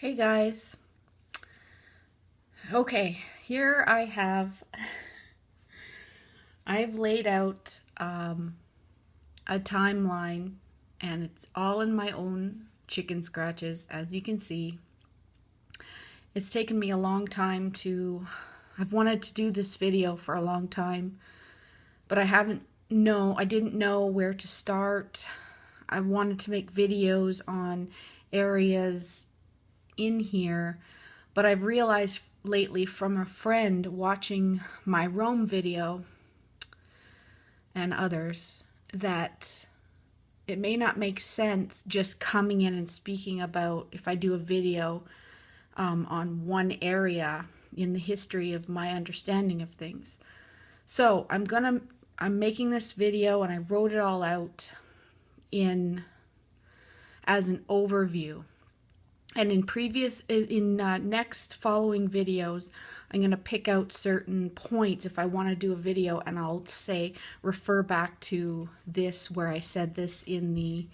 Hey guys. Okay, here I've laid out a timeline, and it's all in my own chicken scratches. As you can see, it's taken me a long time I've wanted to do this video for a long time, but I didn't know where to start. I wanted to make videos on areas in here, but I've realized lately from a friend watching my Rome video and others that it may not make sense just coming in and speaking about, if I do a video on one area in the history of my understanding of things. So I'm making this video, and I wrote it all out as an overview. And in next following videos, I'm going to pick out certain points if I want to do a video, and I'll say refer back to this where I said this in the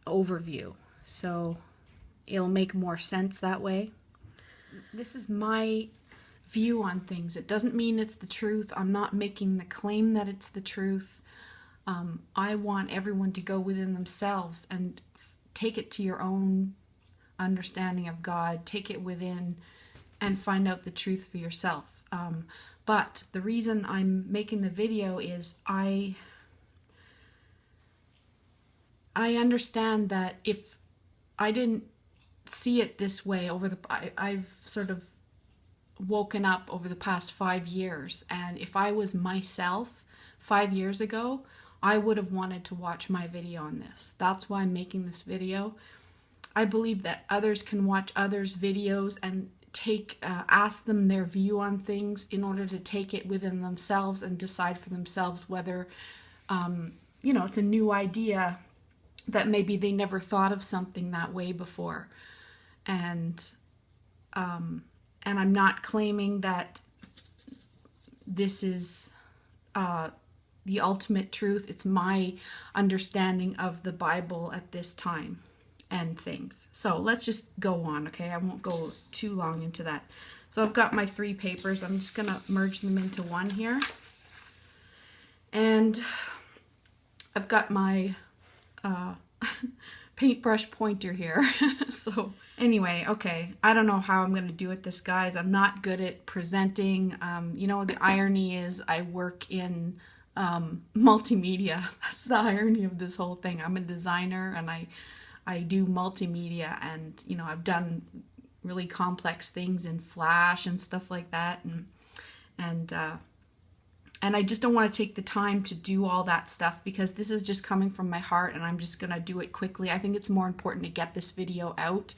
overview. So it'll make more sense that way. This is my view on things. It doesn't mean it's the truth. I'm not making the claim that it's the truth. I want everyone to go within themselves and take it to your own understanding of God, take it within and find out the truth for yourself. But the reason I'm making the video is I understand that if I didn't see it this way I've sort of woken up over the past 5 years, and if I was myself 5 years ago, I would have wanted to watch my video on this. That's why I'm making this video. I believe that others can watch others' videos and ask them their view on things in order to take it within themselves and decide for themselves whether, it's a new idea that maybe they never thought of something that way before. And I'm not claiming that this is the ultimate truth. It's my understanding of the Bible at this time and things. So let's just go on, okay? I won't go too long into that. So I've got my 3 papers. I'm just going to merge them into one here. And I've got my paintbrush pointer here. So anyway, okay, I don't know how I'm going to do it this, guys. I'm not good at presenting. The irony is I work in multimedia. That's the irony of this whole thing. I'm a designer, and I do multimedia, and I've done really complex things in Flash and stuff like that, and I just don't want to take the time to do all that stuff because this is just coming from my heart, and I'm just gonna do it quickly. I think it's more important to get this video out.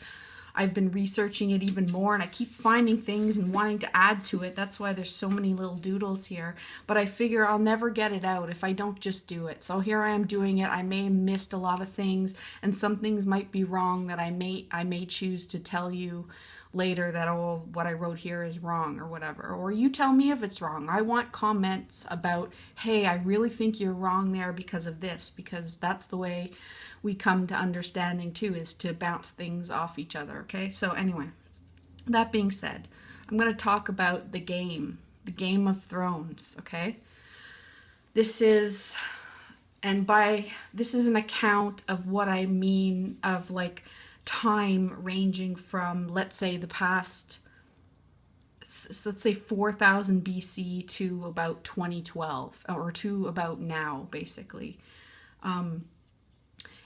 I've been researching it even more, and I keep finding things and wanting to add to it. That's why there's so many little doodles here. But I figure I'll never get it out if I don't just do it. So here I am doing it. I may have missed a lot of things, and some things might be wrong that I may choose to tell you later that, oh, what I wrote here is wrong or whatever. Or you tell me if it's wrong. I want comments about, hey, I really think you're wrong there because of this, because that's the way we come to understanding too, is to bounce things off each other, okay? So anyway, that being said, I'm going to talk about the Game of Thrones, okay? This is an account of what I mean of like time ranging from, let's say, the past, let's say 4000 BC to about 2012, or to about now, basically.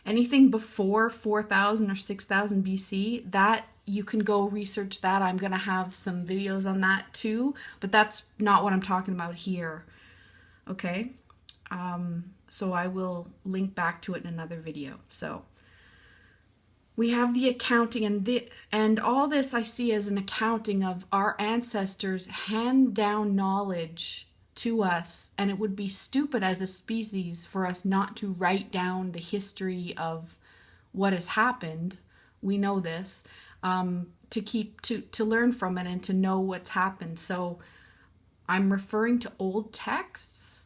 Anything before 4000 or 6000 BC, that you can go research that. I'm going to have some videos on that too, but that's not what I'm talking about here. Okay? So I will link back to it in another video. So we have the accounting, and all this I see as an accounting of our ancestors hand down knowledge to us, and it would be stupid as a species for us not to write down the history of what has happened. We know this, to learn from it and to know what's happened. So I'm referring to old texts,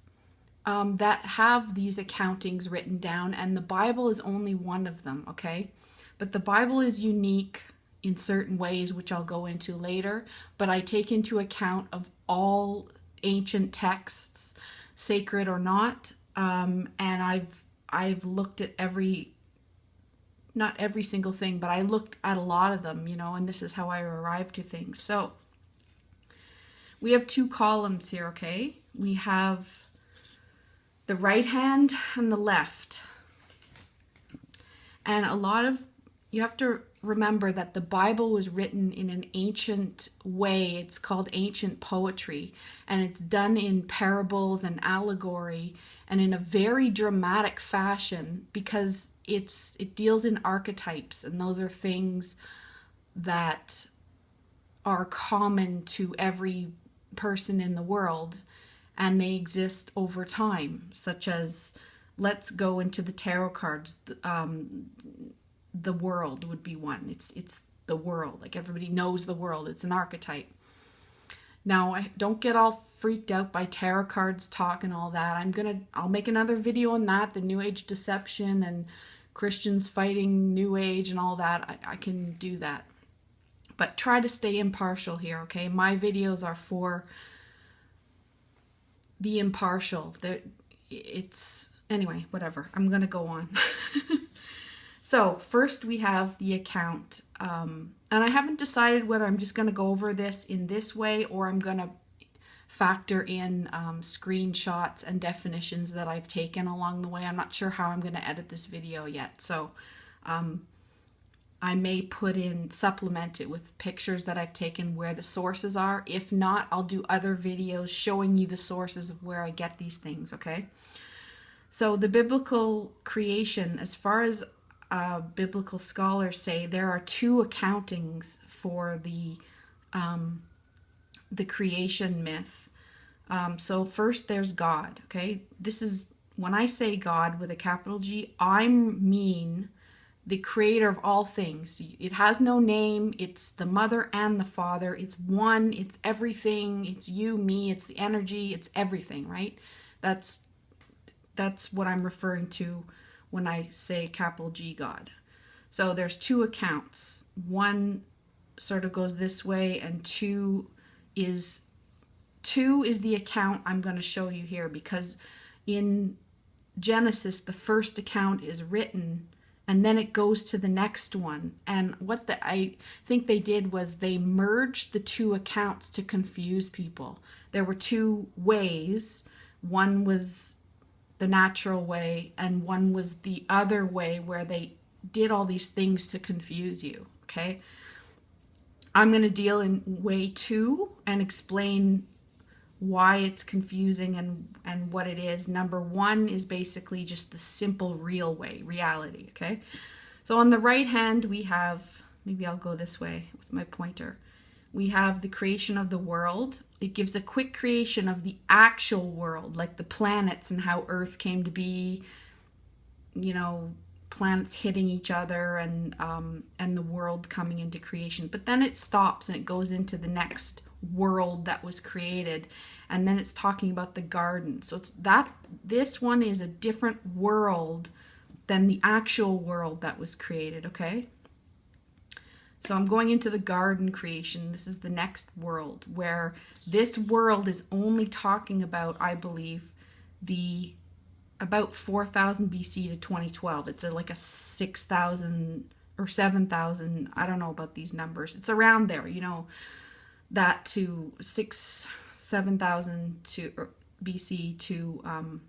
that have these accountings written down, and the Bible is only one of them, okay? But the Bible is unique in certain ways, which I'll go into later, but I take into account of all ancient texts, sacred or not, and I've looked at not every single thing, but I looked at a lot of them, and this is how I arrived to things. So we have two columns here, okay? We have the right hand and the left. And you have to remember that the Bible was written in an ancient way. It's called ancient poetry, and it's done in parables and allegory and in a very dramatic fashion, because it deals in archetypes, and those are things that are common to every person in the world, and they exist over time, such as, let's go into the tarot cards. The world would be one. It's the world. Like, everybody knows the world. It's an archetype. Now, I don't get all freaked out by tarot cards talk and all that. I'll make another video on that, the New Age deception and Christians fighting New Age and all that. I can do that. But try to stay impartial here, okay? My videos are for the impartial. Anyway, whatever. I'm going to go on. So first we have the account. And I haven't decided whether I'm just going to go over this in this way, or I'm going to factor in screenshots and definitions that I've taken along the way. I'm not sure how I'm going to edit this video yet. So I may supplement it with pictures that I've taken where the sources are. If not, I'll do other videos showing you the sources of where I get these things, okay? So the biblical creation, as far as biblical scholars say, there are two accountings for the creation myth. So first there's God, okay? This is, when I say God with a capital G, I mean the creator of all things. It has no name. It's the mother and the father. It's one. It's everything. It's you, me. It's the energy. It's everything, right? That's what I'm referring to when I say capital G, God. So there's two accounts. One sort of goes this way, and two is the account I'm going to show you here, because in Genesis, the first account is written and then it goes to the next one. And what I think they did was they merged the two accounts to confuse people. There were two ways. One was the natural way, and one was the other way where they did all these things to confuse you, okay? I'm going to deal in way 2 and explain why it's confusing and what it is. Number 1 is basically just the simple real way, reality, okay? So on the right hand we have, maybe I'll go this way with my pointer. We have the creation of the world. It gives a quick creation of the actual world, like the planets and how Earth came to be, you know, planets hitting each other and the world coming into creation. But then it stops and it goes into the next world that was created, and then it's talking about the garden. So it's that this one is a different world than the actual world that was created, okay? So I'm going into the garden creation. This is the next world, where this world is only talking about, I believe, about 4000 BC to 2012. It's like a 6000 or 7000, I don't know about these numbers. It's around there, you know, that to 7000 to BC to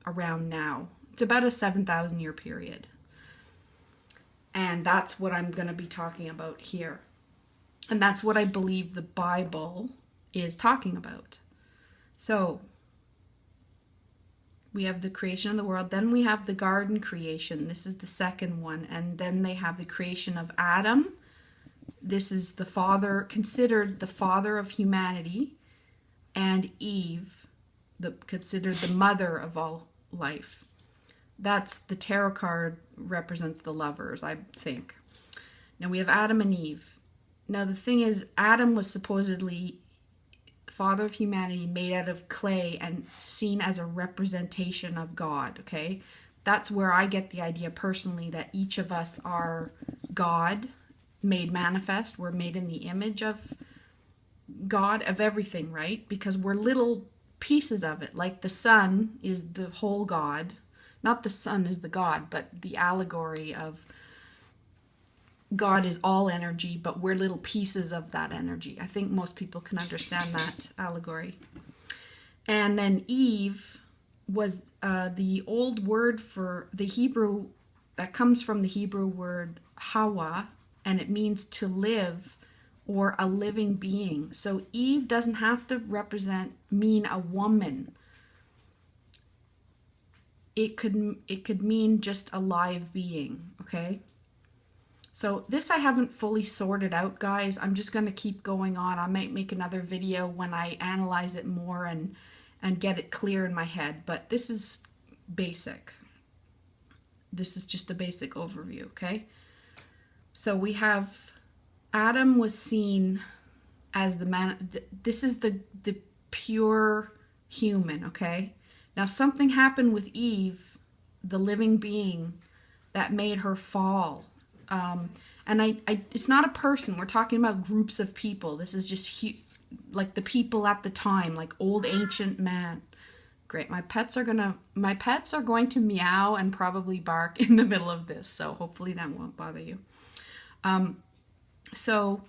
around now. It's about a 7,000 year period. And that's what I'm going to be talking about here. And that's what I believe the Bible is talking about. So we have the creation of the world. Then we have the garden creation. This is the second one. And then they have the creation of Adam. This is the father, considered the father of humanity. And Eve, considered the mother of all life. That's the tarot card represents the lovers, I think. Now we have Adam and Eve. Now the thing is, Adam was supposedly father of humanity, made out of clay and seen as a representation of God, okay? That's where I get the idea personally that each of us are God made manifest. We're made in the image of God, of everything, right? Because we're little pieces of it. Like the sun is the whole God. Not the sun is the God, but the allegory of God is all energy, but we're little pieces of that energy. I think most people can understand that allegory. And then Eve was the old word for the Hebrew, that comes from the Hebrew word Hawa, and it means to live or a living being. So Eve doesn't have to mean a woman. It could mean just a live being, okay? So this I haven't fully sorted out, guys. I'm just going to keep going on. I might make another video when I analyze it more and get it clear in my head. But this is basic. This is just a basic overview, okay? So we have Adam was seen as the man. This is the pure human, okay? Now something happened with Eve, the living being, that made her fall. And it's not a person. We're talking about groups of people. This is just like the people at the time, like old ancient man. Great. My pets are going to meow and probably bark in the middle of this. So hopefully that won't bother you. So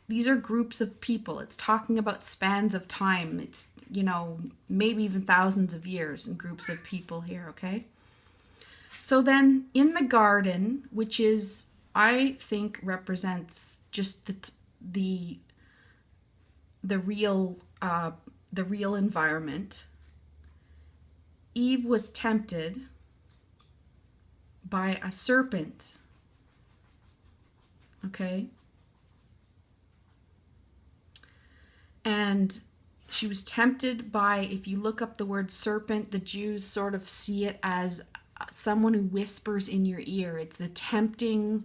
these are groups of people. It's talking about spans of time. It's, you know, maybe even thousands of years in groups of people here. Okay. So then in the garden, which is, I think, represents just the real environment, Eve was tempted by a serpent, okay? And she was tempted by, if you look up the word serpent, the Jews sort of see it as someone who whispers in your ear. It's the tempting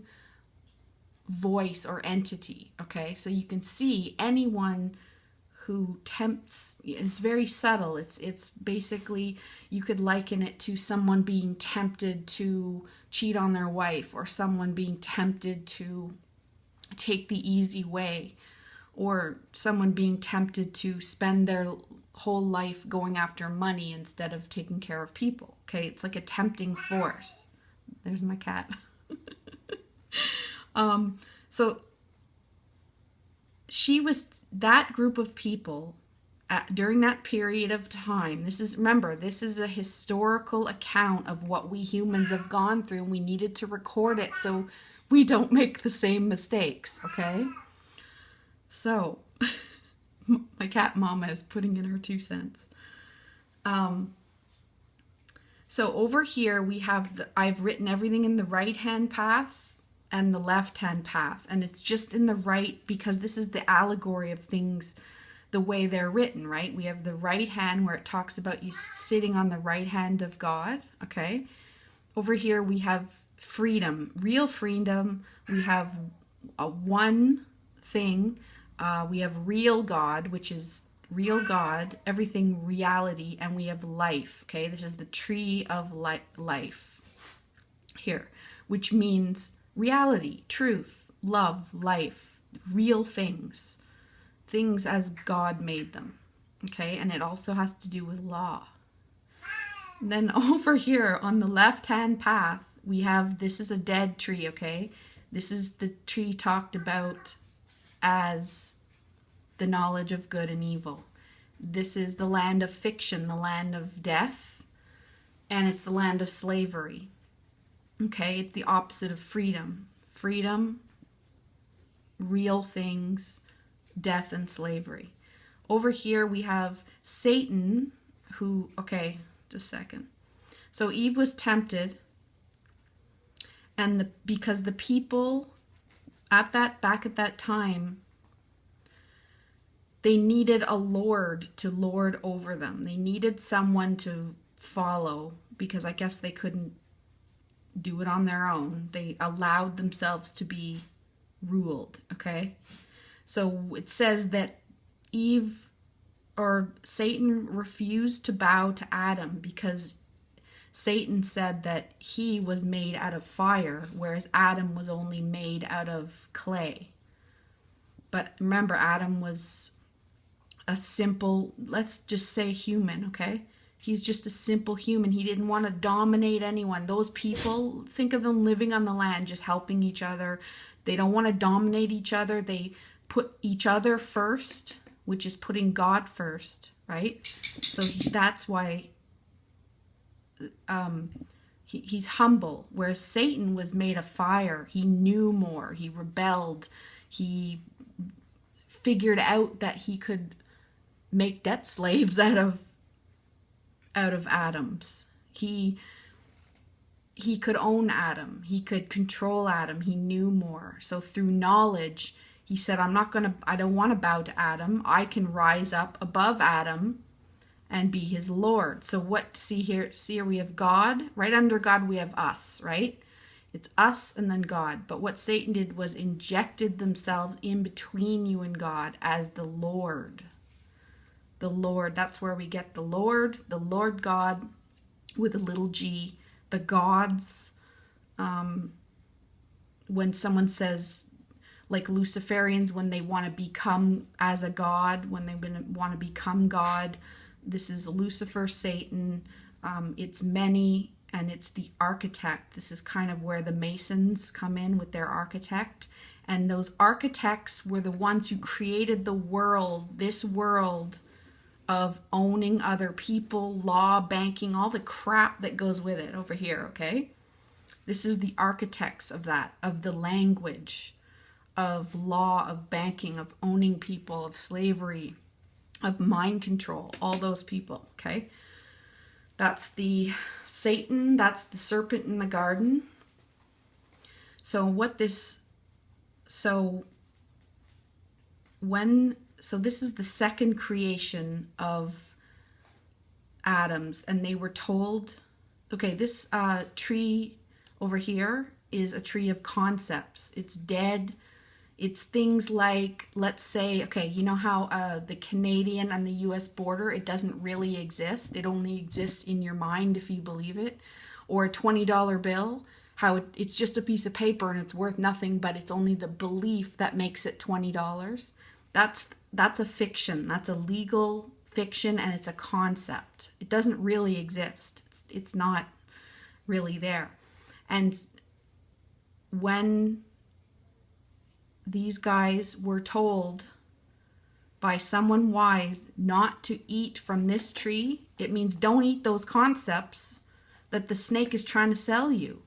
voice or entity, okay? So you can see anyone who tempts, it's very subtle. It's basically, you could liken it to someone being tempted to cheat on their wife, or someone being tempted to take the easy way, or someone being tempted to spend their whole life going after money instead of taking care of people. Okay, it's like a tempting force. There's my cat. So she was that group of people during that period of time. Remember, this is a historical account of what we humans have gone through, and we needed to record it so we don't make the same mistakes, okay? So my cat mama is putting in her 2 cents. So over here we have, I've written everything in the right-hand path and the left-hand path. And it's just in the right because this is the allegory of things, the way they're written, right? We have the right hand where it talks about you sitting on the right hand of God, okay? Over here we have freedom, real freedom. We have one thing. We have real God, which is real God, everything reality, and we have life, okay? This is the tree of life here, which means reality, truth, love, life, real things, things as God made them, okay? And it also has to do with law. And then over here on the left-hand path, we have, this is a dead tree, okay? This is the tree talked about as the knowledge of good and evil. This is the land of fiction, the land of death, and it's the land of slavery. Okay, it's the opposite of freedom. Freedom, real things, death and slavery. Over here we have Satan, who, okay, just a second. So Eve was tempted, and because the people back at that time, they needed a lord to lord over them. They needed someone to follow because I guess they couldn't do it on their own. They allowed themselves to be ruled, okay? So it says that Eve or Satan refused to bow to Adam because Satan said that he was made out of fire, whereas Adam was only made out of clay. But remember, Adam was a simple, let's just say human, okay? He's just a simple human. He didn't want to dominate anyone. Those people, think of them living on the land, just helping each other. They don't want to dominate each other. They put each other first, which is putting God first, right? So that's why he's humble, whereas Satan was made of fire. He knew more. He rebelled. He figured out that he could make debt slaves out of Adam's. He could own Adam. He could control Adam. He knew more. So through knowledge, he said, I don't want to bow to Adam. I can rise up above Adam and be his Lord. So see here we have God. Right under God we have us, right? It's us and then God. But what Satan did was injected themselves in between you and God as the Lord. The Lord, that's where we get the Lord God with a little g, the gods. When someone says, like Luciferians, when they want to become as a god, when they want to become God, this is Lucifer, Satan. It's many, and it's the architect. This is kind of where the Masons come in with their architect. And those architects were the ones who created the world, this world of owning other people, law, banking, all the crap that goes with it over here, okay? This is the architects of that, of the language, of law, of banking, of owning people, of slavery, of mind control, all those people, okay? That's the Satan, that's the serpent in the garden. So this is the second creation of Adam's, and they were told, okay, this tree over here is a tree of concepts. It's dead. It's things like, let's say, okay, you know how the Canadian and the US border, it doesn't really exist. It only exists in your mind if you believe it. Or a $20 bill, how it's just a piece of paper and it's worth nothing, but it's only the belief that makes it $20. That's a fiction. That's a legal fiction, and it's a concept. It doesn't really exist. It's not really there. And when these guys were told by someone wise not to eat from this tree, it means don't eat those concepts that the snake is trying to sell you,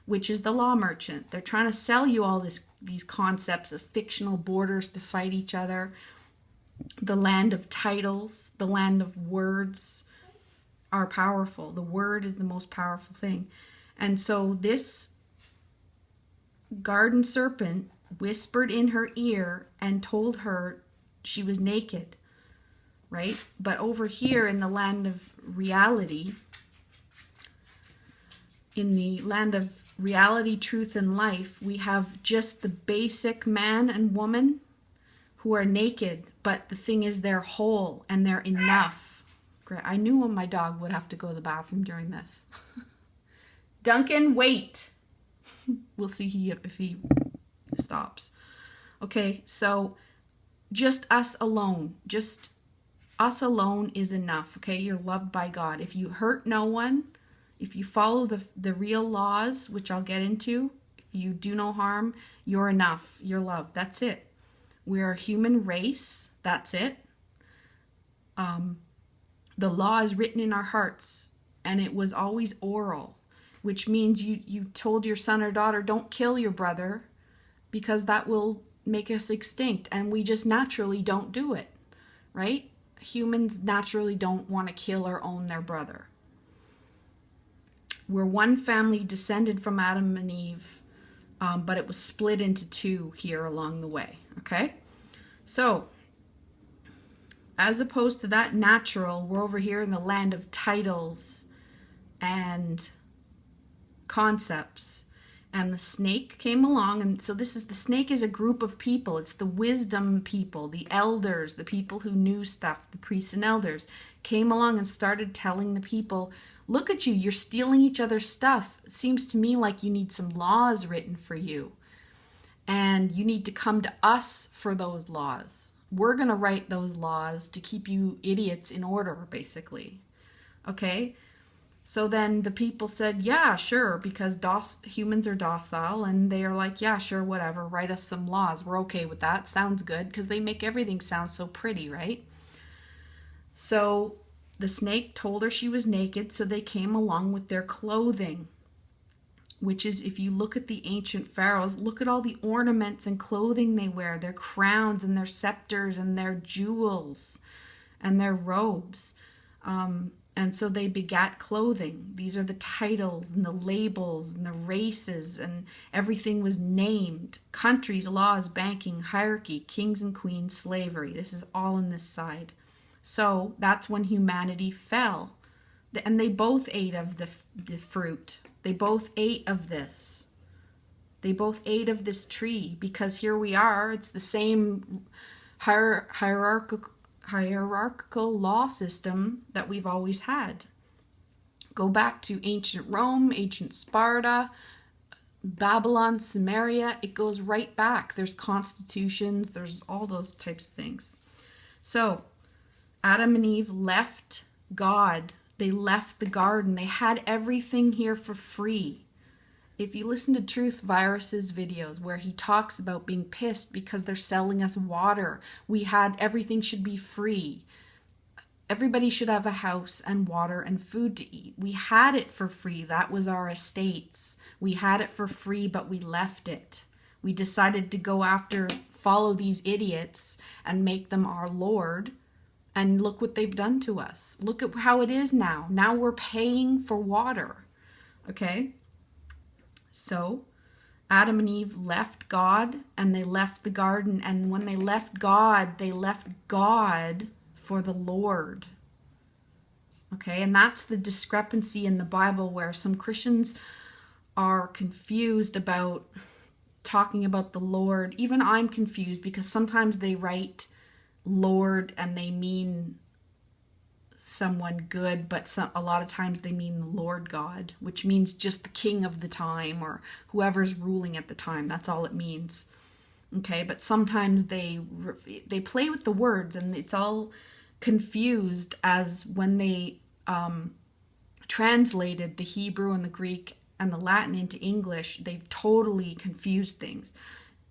which is the law merchant. They're trying to sell you all these concepts of fictional borders to fight each other, the land of titles, the land of words are powerful. The word is the most powerful thing. And so this garden serpent whispered in her ear and told her she was naked, right? But over here in the land of reality, in the land of reality, truth, and life, we have just the basic man and woman who are naked, but the thing is they're whole and they're enough. Great. I knew my dog would have to go to the bathroom during this. Duncan, wait. We'll see if he stops. Okay, so just us alone. Just us alone is enough, okay? You're loved by God. If you hurt no one, if you follow the real laws, which I'll get into, if you do no harm, you're enough. You're loved. That's it. We're a human race. That's it. The law is written in our hearts, and it was always oral, which means you told your son or daughter, don't kill your brother, because that will make us extinct, and we just naturally don't do it, right? Humans naturally don't want to kill or own their brother. We're one family descended from Adam and Eve, but it was split into two here along the way, okay? So, as opposed to that natural, we're over here in the land of titles and concepts. And the snake came along, and so the snake is a group of people. It's the wisdom people, the elders, the people who knew stuff, the priests and elders came along and started telling the people, look at you, you're stealing each other's stuff. It seems to me like you need some laws written for you. And you need to come to us for those laws. We're going to write those laws to keep you idiots in order, basically. Okay? So then the people said, yeah, sure, because humans are docile, and they are like, yeah, sure, whatever, write us some laws. We're okay with that. Sounds good, because they make everything sound so pretty, right? So the snake told her she was naked, so they came along with their clothing, which is, if you look at the ancient pharaohs, look at all the ornaments and clothing they wear, their crowns and their scepters and their jewels and their robes. And so they begat clothing. These are the titles and the labels and the races, and everything was named. Countries, laws, banking, hierarchy, kings and queens, slavery. This is all in this side. So that's when humanity fell. And they both ate of the fruit. They both ate of this. They both ate of this tree, because here we are. It's the same hierarchical law system that we've always had. Go back to ancient Rome, ancient Sparta, Babylon, Samaria. It goes right back. There's constitutions, there's all those types of things. So Adam and Eve left God. They left the garden. They had everything here for free. If you listen to Truth Virus's videos where he talks about being pissed because they're selling us water, everything should be free. Everybody should have a house and water and food to eat. We had it for free. That was our estates. We had it for free, but we left it. We decided to follow these idiots and make them our Lord. And look what they've done to us. Look at how it is now. Now we're paying for water. Okay? So Adam and Eve left God, and they left the garden. And when they left God for the Lord. Okay? And that's the discrepancy in the Bible, where some Christians are confused about talking about the Lord. Even I'm confused, because sometimes they write Lord and they mean someone good, but a lot of times they mean the Lord God, which means just the king of the time or whoever's ruling at the time. That's all it means. Okay, but sometimes they play with the words, and it's all confused, as when they translated the Hebrew and the Greek and the Latin into English, they've totally confused things.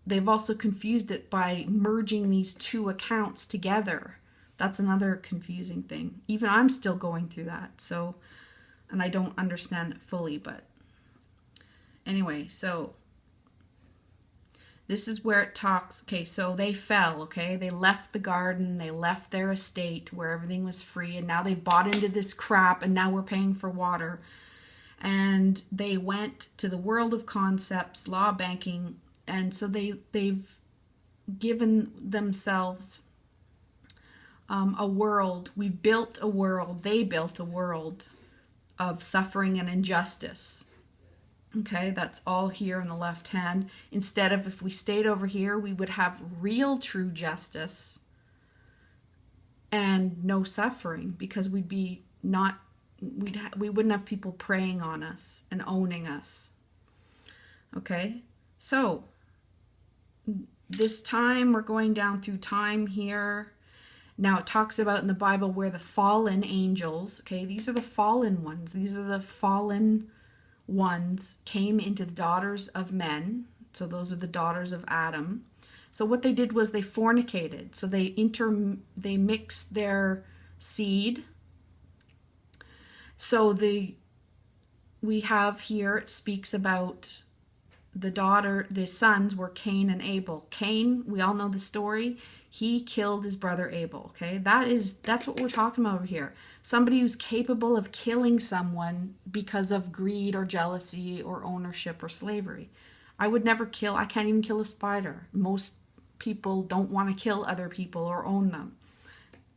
They've also confused it by merging these two accounts together. That's another confusing thing. Even I'm still going through that. So, and I don't understand it fully, but anyway, so this is where it talks. Okay, so they fell, okay? They left the garden, they left their estate where everything was free, and now they bought into this crap, and now we're paying for water. And they went to the world of concepts, law, banking, and so they've given themselves a world. We built a world. They built a world of suffering and injustice. Okay, that's all here in the left hand. Instead of, if we stayed over here, we would have real true justice and no suffering, because we wouldn't have people preying on us and owning us. Okay, so this time we're going down through time here. Now it talks about in the Bible where the fallen angels, okay, these are the fallen ones. These are the fallen ones came into the daughters of men. So those are the daughters of Adam. So what they did was they fornicated. So they mixed their seed. So we have here, it speaks about the sons were Cain and Abel. Cain, we all know the story. He killed his brother Abel, okay? That's what we're talking about over here. Somebody who's capable of killing someone because of greed or jealousy or ownership or slavery. I can't even kill a spider. Most people don't want to kill other people or own them.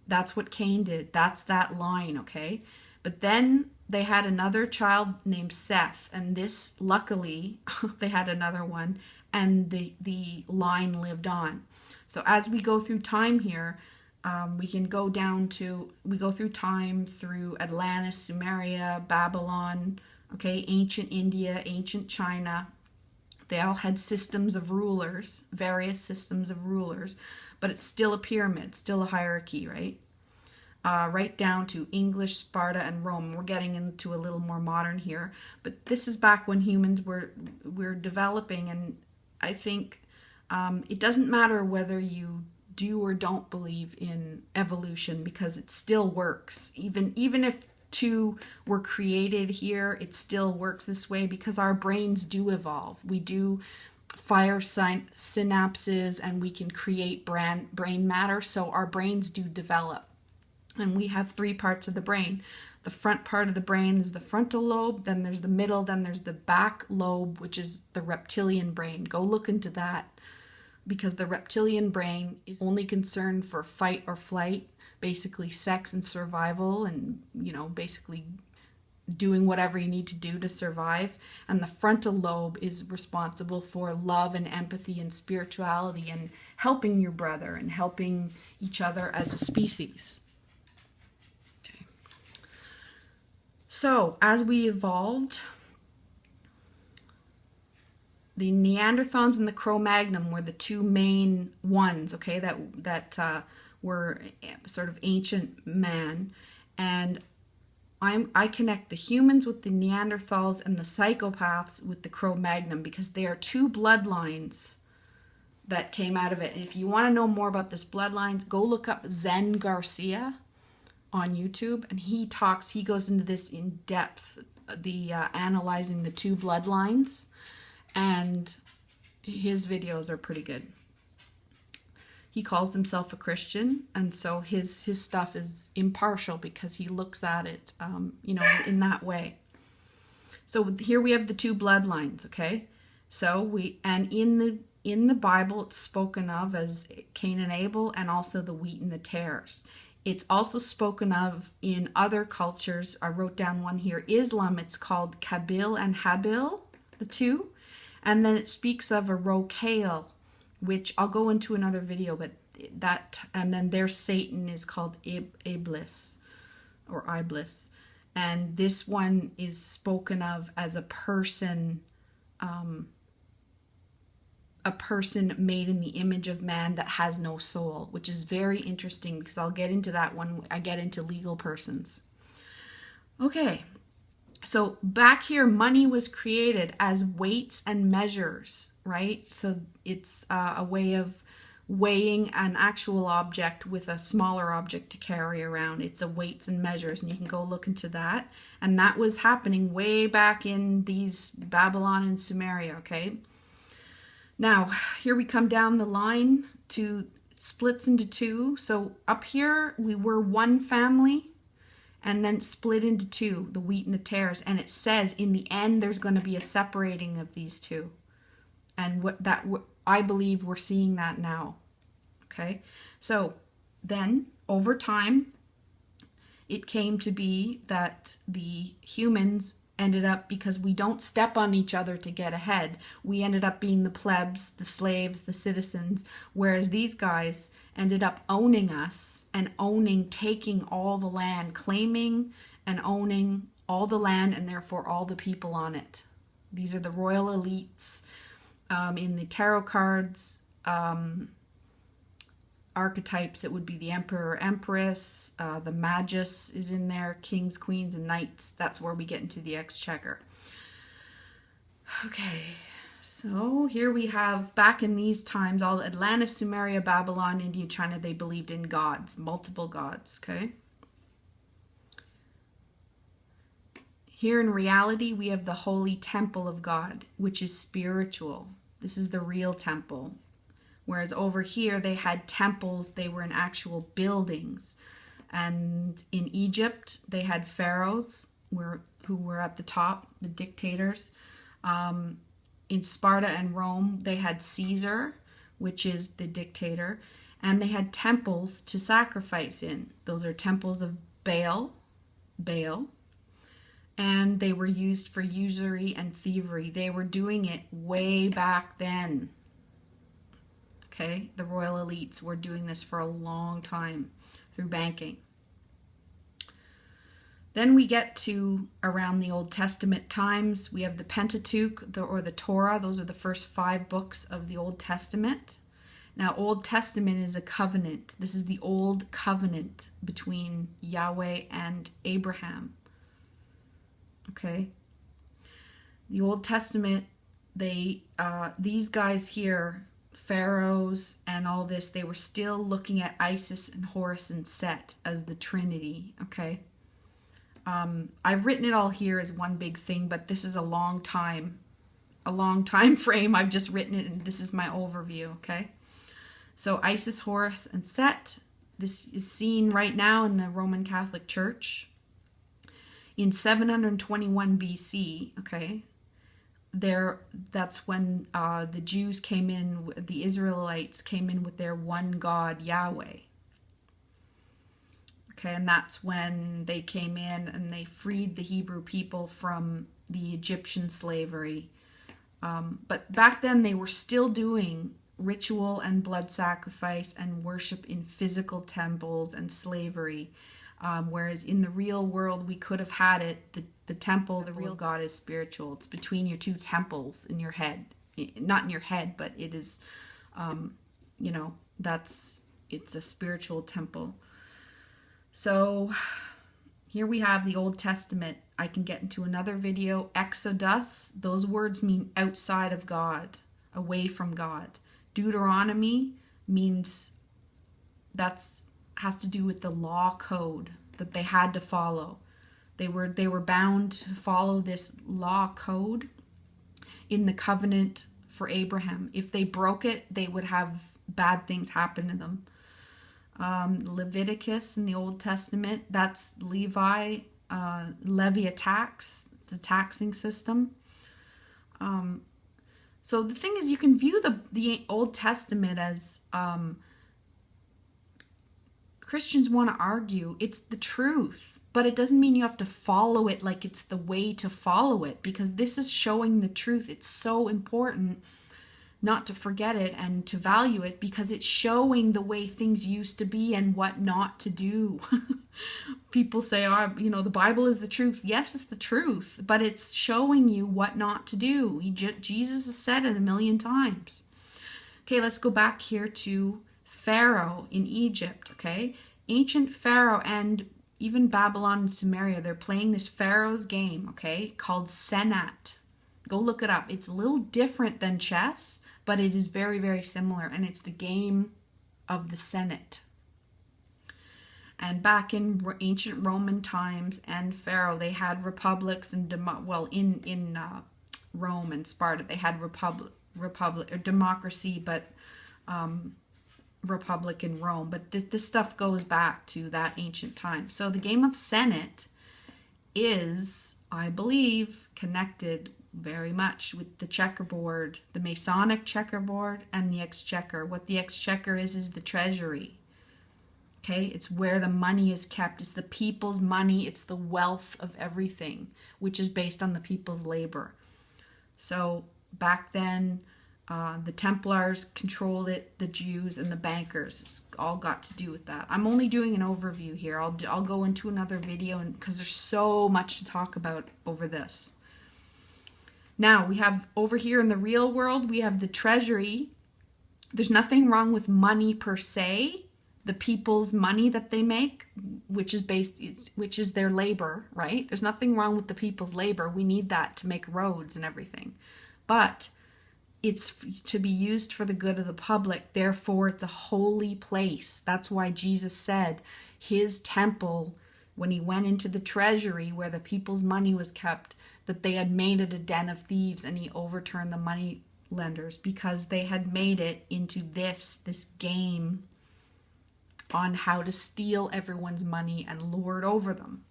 That's what Cain did. That's that line, okay? But then they had another child named Seth, and this, luckily, they had another one, and the line lived on. So as we go through time here, we can go down to, we go through time through Atlantis, Sumeria, Babylon, okay, ancient India, ancient China. They all had systems of rulers, various systems of rulers, but it's still a pyramid, still a hierarchy, right? Right down to English, Sparta, and Rome. We're getting into a little more modern here, but this is back when humans were developing, and I think it doesn't matter whether you do or don't believe in evolution, because it still works. Even if two were created here, it still works this way because our brains do evolve. We do fire synapses, and we can create brain matter, so our brains do develop. And we have three parts of the brain. The front part of the brain is the frontal lobe, then there's the middle, then there's the back lobe, which is the reptilian brain. Go look into that, because the reptilian brain is only concerned for fight or flight, basically sex and survival, and, you know, basically doing whatever you need to do to survive. And the frontal lobe is responsible for love and empathy and spirituality and helping your brother and helping each other as a species. So, as we evolved, the Neanderthals and the Cro-Magnon were the two main ones, okay, that were sort of ancient man. And I connect the humans with the Neanderthals and the psychopaths with the Cro-Magnon, because they are two bloodlines that came out of it. And if you want to know more about this bloodlines, go look up Zen Garcia on YouTube, and he goes into this in depth, analyzing the two bloodlines, and his videos are pretty good. He calls himself a Christian, and so his stuff is impartial because he looks at it, you know, in that way. So here we have the two bloodlines, okay? So in the Bible, it's spoken of as Cain and Abel, and also the wheat and the tares. It's also spoken of in other cultures. I wrote down one here. Islam, it's called Kabil and Habil, the two. And then it speaks of a Rokael, which I'll go into another video, but and then their Satan is called Iblis, or Iblis. And this one is spoken of as a person made in the image of man that has no soul, which is very interesting, because I'll get into that when I get into legal persons. Okay, so back here, money was created as weights and measures, right? So it's a way of weighing an actual object with a smaller object to carry around. It's a weights and measures, and you can go look into that. And that was happening way back in these Babylon and Sumeria, okay? Now, here we come down the line to splits into two. So up here, we were one family, and then split into two, the wheat and the tares. And it says in the end, there's going to be a separating of these two. And I believe we're seeing that now. Okay, so then over time, it came to be that the humans ended up, because we don't step on each other to get ahead, we ended up being the plebs, the slaves, the citizens, whereas these guys ended up owning us and taking all the land, claiming and owning all the land, and therefore all the people on it. These are the royal elites. In the tarot cards, archetypes, it would be the emperor, empress, the magus is in there, kings, queens, and knights. That's where we get into the exchequer. Okay, so here we have, back in these times, all Atlantis, Sumeria, Babylon, India, China, they believed in gods, multiple gods, okay? Here in reality, we have the holy temple of God, which is spiritual. This is the real temple. Whereas over here, they had temples, they were in actual buildings. And in Egypt, they had pharaohs who were at the top, the dictators. In Sparta and Rome, they had Caesar, which is the dictator. And they had temples to sacrifice in. Those are temples of Baal. and they were used for usury and thievery. They were doing it way back then. Okay, the royal elites were doing this for a long time through banking. Then we get to around the Old Testament times. We have the Pentateuch, or the Torah. Those are the first 5 books of the Old Testament. Now, Old Testament is a covenant. This is the old covenant between Yahweh and Abraham. Okay? The Old Testament, these guys here, pharaohs and all this, they were still looking at Isis and Horus and Set as the Trinity. Okay? I've written it all here as one big thing, but this is a long time frame. I've just written it, and this is my overview. Okay? So Isis, Horus, and Set, this is seen right now in the Roman Catholic Church. In 721 BC, okay, that's when the Jews came in, the Israelites came in with their one God, Yahweh. Okay, and that's when they came in and they freed the Hebrew people from the Egyptian slavery. But back then they were still doing ritual and blood sacrifice and worship in physical temples and slavery. Whereas in the real world, we could have had it, the temple, the real God is spiritual. It's between your 2 temples in your head. Not in your head, but it is, you know, it's a spiritual temple. So here we have the Old Testament. I can get into another video. Exodus, those words mean outside of God, away from God. Deuteronomy means has to do with the law code that they had to follow. They were bound to follow this law code in the covenant for Abraham. If they broke it, they would have bad things happen to them. Leviticus in the Old Testament, that's Levi, levy a tax. It's a taxing system. So the thing is, you can view the Old Testament as Christians want to argue it's the truth, but it doesn't mean you have to follow it like it's the way to follow it, because this is showing the truth. It's so important not to forget it and to value it, because it's showing the way things used to be and what not to do. People say, oh, you know, the Bible is the truth. Yes, it's the truth, but it's showing you what not to do. Jesus has said it 1,000,000 times. Okay, let's go back here to Pharaoh in Egypt, okay? Ancient Pharaoh and even Babylon and Sumeria, they're playing this Pharaoh's game, okay, called Senat. Go look it up. It's a little different than chess, but it is very, very similar, and it's the game of the Senate. And back in ancient Roman times and Pharaoh, they had republics and in Rome and Sparta, they had republic or democracy, but republic in Rome. But this stuff goes back to that ancient time. So the game of Senate is, I believe, connected very much with the checkerboard, the Masonic checkerboard and the Exchequer. What the Exchequer is the treasury. Okay, it's where the money is kept. It's the people's money. It's the wealth of everything, which is based on the people's labor. So back then, the Templars controlled it, the Jews and the bankers. It's all got to do with that. I'm only doing an overview here. I'll go into another video because there's so much to talk about over this. Now, we have over here in the real world, we have the treasury. There's nothing wrong with money per se, the people's money that they make, which is their labor, right? There's nothing wrong with the people's labor. We need that to make roads and everything. But it's to be used for the good of the public. Therefore, it's a holy place. That's why Jesus said his temple, when he went into the treasury where the people's money was kept, that they had made it a den of thieves, and he overturned the money lenders because they had made it into this game on how to steal everyone's money and lure it over them.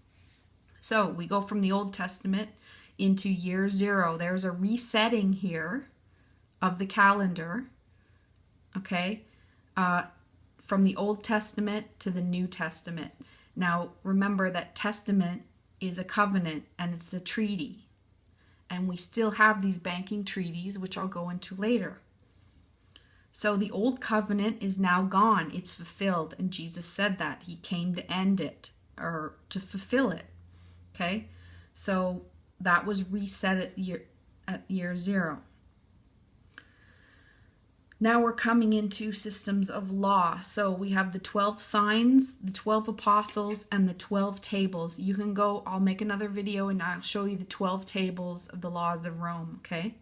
So we go from the Old Testament into year 0. There's a resetting here of the calendar, okay, from the Old Testament to the New Testament. Now, remember that testament is a covenant and it's a treaty. And we still have these banking treaties, which I'll go into later. So the old covenant is now gone. It's fulfilled. And Jesus said that. He came to end it, or to fulfill it. Okay? So that was reset at year 0. Now we're coming into systems of law. So we have the 12 signs, the 12 apostles, and the 12 tables. You can go, I'll make another video and I'll show you the 12 tables of the laws of Rome, okay?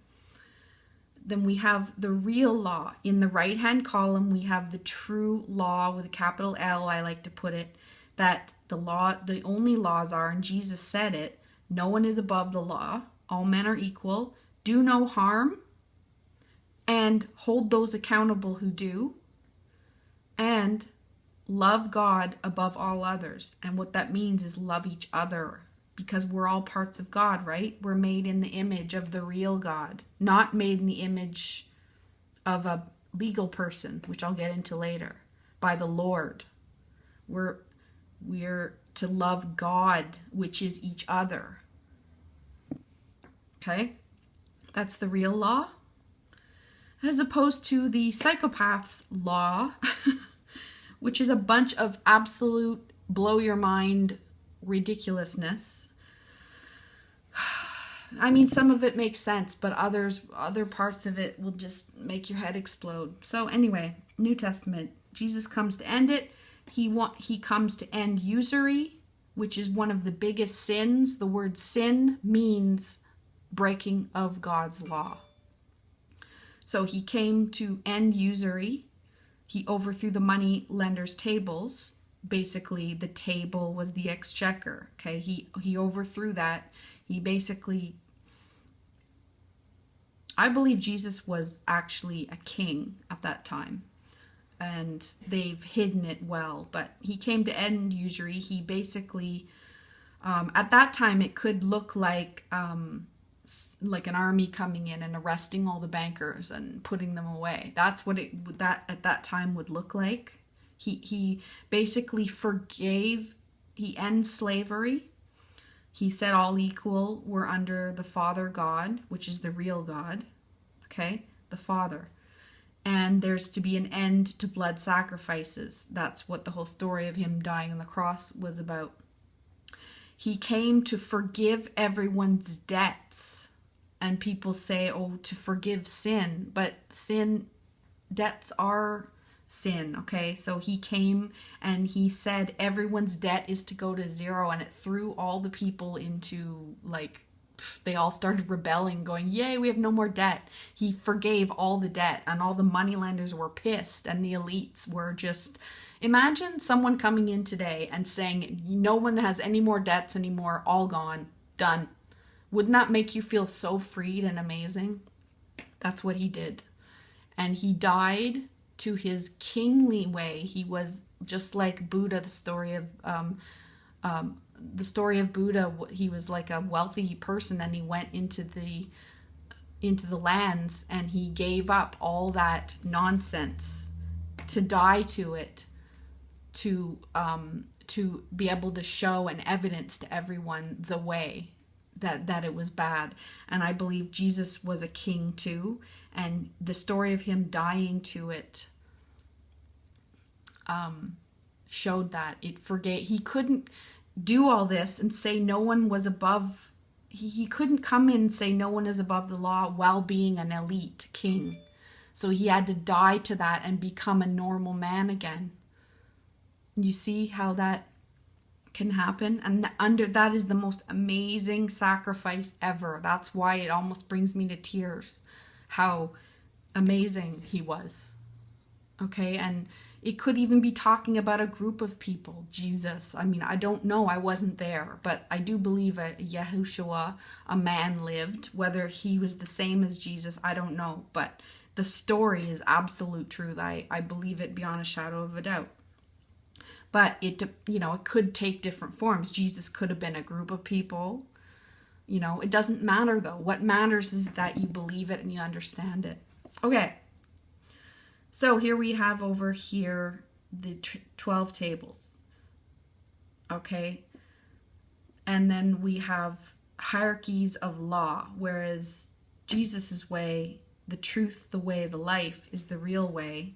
Then we have the real law. In the right-hand column, we have the true law with a capital L, I like to put it, that the only laws are, and Jesus said it, no one is above the law, all men are equal, do no harm, and hold those accountable who do, and love God above all others. And what that means is love each other, because we're all parts of God, right? We're made in the image of the real God, not made in the image of a legal person, which I'll get into later, by the Lord. We're to love God, which is each other. Okay? That's the real law. As opposed to the psychopath's law, which is a bunch of absolute blow your mind ridiculousness. I mean, some of it makes sense, but other parts of it will just make your head explode. So anyway, New Testament, Jesus comes to end it. He comes to end usury, which is one of the biggest sins. The word sin means breaking of God's law. So he came to end usury. He overthrew the money lenders' tables. Basically, the table was the exchequer. Okay, he overthrew that. He basically, I believe Jesus was actually a king at that time, and they've hidden it well. But he came to end usury. He basically, at that time, it could look like an army coming in and arresting all the bankers and putting them away. That's what that at that time would look like. He basically forgave, he ends slavery. He said all equal were under the Father God, which is the real God, okay, the Father. And there's to be an end to blood sacrifices. That's what the whole story of him dying on the cross was about. He came to forgive everyone's debts. And people say, oh, to forgive sin. But debts are sin, okay? So he came and he said everyone's debt is to go to 0. And it threw all the people into, like, they all started rebelling, going, yay, we have no more debt. He forgave all the debt, and all the moneylenders were pissed, and the elites were just... Imagine someone coming in today and saying, no one has any more debts anymore, all gone, done. Wouldn't that make you feel so freed and amazing? That's what he did. And he died to his kingly way. He was just like Buddha, the story of Buddha. He was like a wealthy person, and he went into the lands, and he gave up all that nonsense to die to it, to be able to show and evidence to everyone the way that it was bad. And I believe Jesus was a king too, and the story of him dying to it showed that it forgave. He couldn't do all this and say no one was above. He couldn't come in and say no one is above the law while being an elite king. So he had to die to that and become a normal man again. You see how that can happen? And that is the most amazing sacrifice ever. That's why it almost brings me to tears, how amazing he was. Okay, and it could even be talking about a group of people. Jesus, I mean, I don't know, I wasn't there, but I do believe a Yahushua, a man, lived. Whether he was the same as Jesus, I don't know, but the story is absolute truth. I believe it beyond a shadow of a doubt. But it could take different forms. Jesus could have been a group of people. It doesn't matter though. What matters is that you believe it and you understand it. Okay. So here we have over here the 12 tables. Okay. And then we have hierarchies of law, whereas Jesus's way, the truth, the way, the life, is the real way.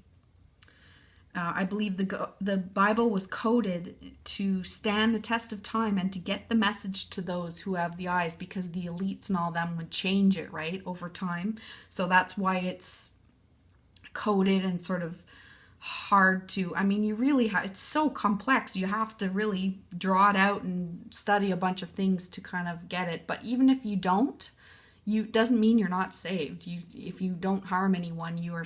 I believe the Bible was coded to stand the test of time and to get the message to those who have the eyes, because the elites and all them would change it, right, over time. So that's why it's coded and sort of hard to, I mean, you really have, it's so complex. You have to really draw it out and study a bunch of things to kind of get it. But even if you don't, doesn't mean you're not saved. If you don't harm anyone, you're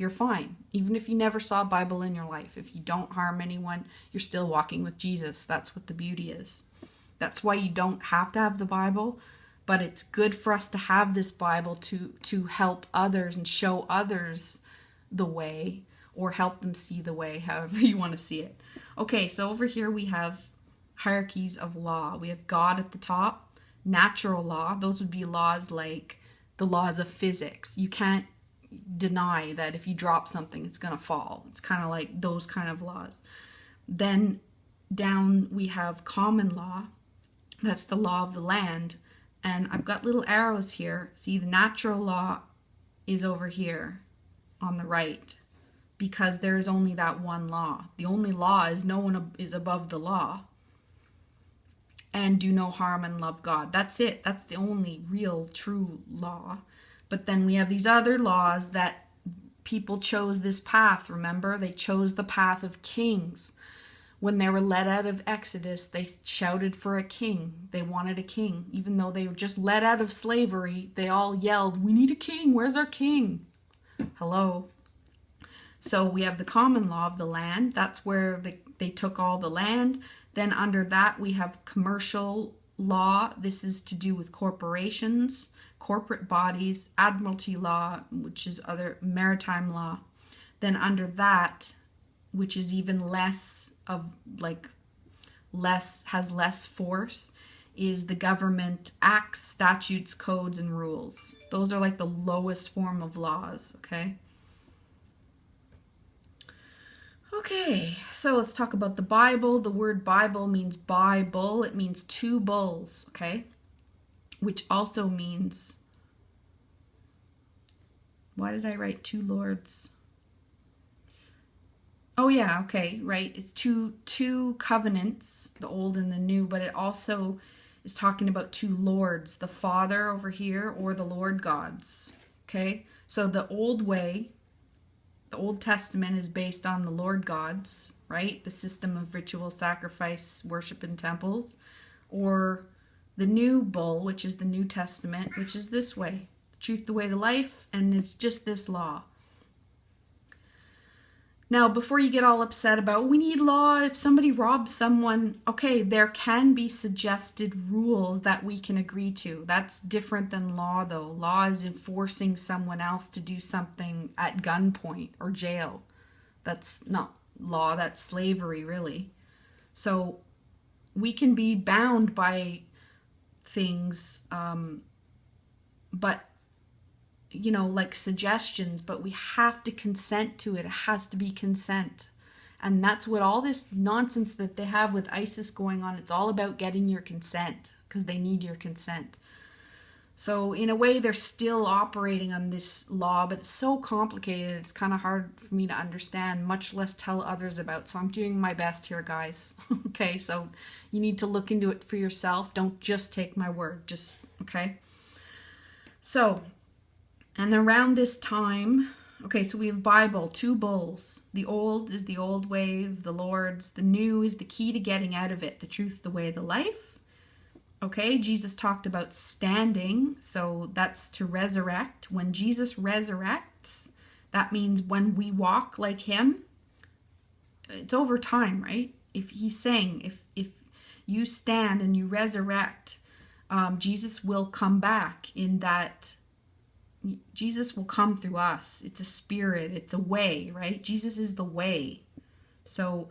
fine. Even if you never saw a Bible in your life, if you don't harm anyone, you're still walking with Jesus. That's what the beauty is. That's why you don't have to have the Bible, but it's good for us to have this Bible to help others and show others the way, or help them see the way, however you want to see it. Okay, so over here we have hierarchies of law. We have God at the top, natural law. Those would be laws like the laws of physics. You can't deny that if you drop something, it's going to fall. It's kind of like those kind of laws. Then down we have common law. That's the law of the land. And I've got little arrows here. See, the natural law is over here on the right, because there is only that one law. The only law is no one is above the law. And do no harm and love God. That's it. That's the only real true law. But then we have these other laws that people chose this path. Remember, they chose the path of kings. When they were led out of Exodus, they shouted for a king. They wanted a king. Even though they were just let out of slavery, they all yelled, "We need a king. Where's our king?" Hello. So we have the common law of the land. That's where they took all the land. Then under that we have commercial law. This is to do with corporations, corporate bodies, admiralty law, which is other maritime law. Then under that, which is even less of has less force, is the government acts, statutes, codes, and rules. Those are like the lowest form of laws, okay? Okay, so let's talk about the Bible. The word Bible means Bible. It means two bulls, okay? Which also means, why did I write two lords? Oh yeah, okay, right. It's two covenants, the old and the new, but it also is talking about two lords, the Father over here or the Lord gods. Okay, so the old way, the Old Testament is based on the Lord gods, right? The system of ritual, sacrifice, worship in temples, or the new bull, which is the New Testament, which is this way, the truth, the way, the life, and it's just this law. Now, before you get all upset about, we need law if somebody robs someone, okay, there can be suggested rules that we can agree to. That's different than law, though. Law is enforcing someone else to do something at gunpoint or jail. That's not law, that's slavery, really. So we can be bound by things, but you know, like suggestions, but we have to consent to it. It has to be consent. And that's what all this nonsense that they have with ISIS going on, it's all about getting your consent, because they need your consent. So in a way, they're still operating on this law, but it's so complicated, it's kind of hard for me to understand, much less tell others about. So I'm doing my best here, guys. Okay, so you need to look into it for yourself. Don't just take my word, just, okay? So, and around this time, okay, so we have Bible, two bulls. The old is the old way of the Lord's. The new is the key to getting out of it, the truth, the way, the life. Okay, Jesus talked about standing, so that's to resurrect. When Jesus resurrects, that means when we walk like him, it's over time, right? If he's saying, if you stand and you resurrect, Jesus will come back in that. Jesus will come through us. It's a spirit. It's a way, right? Jesus is the way. So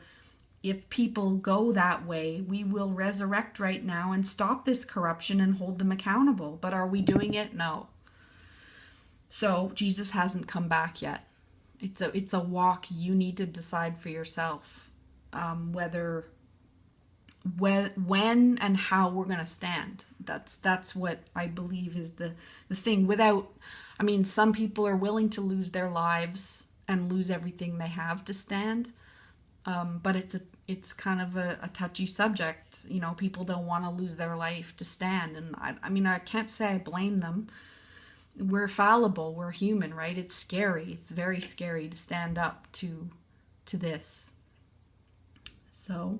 if people go that way, we will resurrect right now and stop this corruption and hold them accountable. But are we doing it? No. So Jesus hasn't come back yet. It's a walk you need to decide for yourself, whether when and how we're going to stand. That's what I believe is the thing. Without, I mean, some people are willing to lose their lives and lose everything they have to stand, but it's kind of a touchy subject. You know, people don't want to lose their life to stand, and I mean, I can't say I blame them. We're fallible, we're human, right? It's scary. It's very scary to stand up to this. So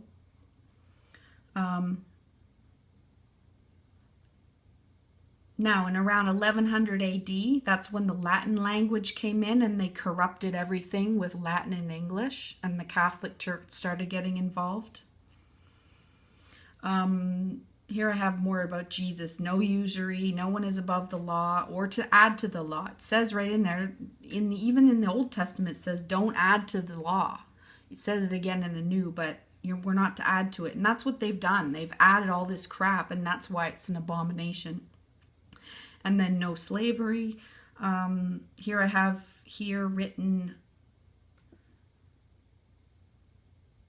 now in around 1100 AD, that's when the Latin language came in, and they corrupted everything with Latin and English, and the Catholic Church started getting involved. Here I have more about Jesus. No usury, no one is above the law, or to add to the law. It says right in there, even in the Old Testament, it says don't add to the law. It says it again in the New, but we're not to add to it. And that's what they've done. They've added all this crap, and that's why it's an abomination. And then no slavery. Here I have written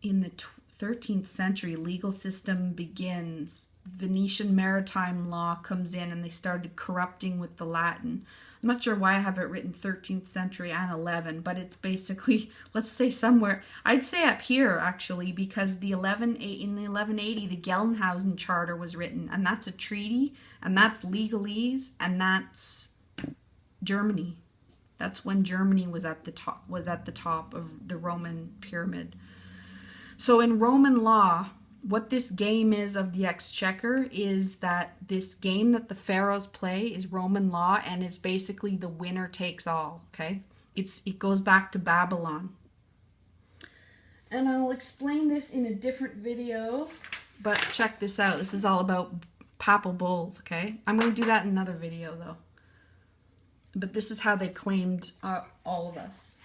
in the 13th century, legal system begins. Venetian maritime law comes in, and they started corrupting with the Latin. I'm not sure why I have it written 13th century and 11, but it's basically, let's say somewhere, I'd say up here actually, because in the 1180, the Gelnhausen Charter was written, and that's a treaty, and that's legalese, and that's Germany. That's when Germany was at the top of the Roman pyramid. So in Roman law, what this game is of the Exchequer is that this game that the pharaohs play is Roman law, and it's basically the winner takes all, okay? It goes back to Babylon. And I'll explain this in a different video, but check this out. This is all about papal bulls, okay? I'm going to do that in another video, though. But this is how they claimed all of us.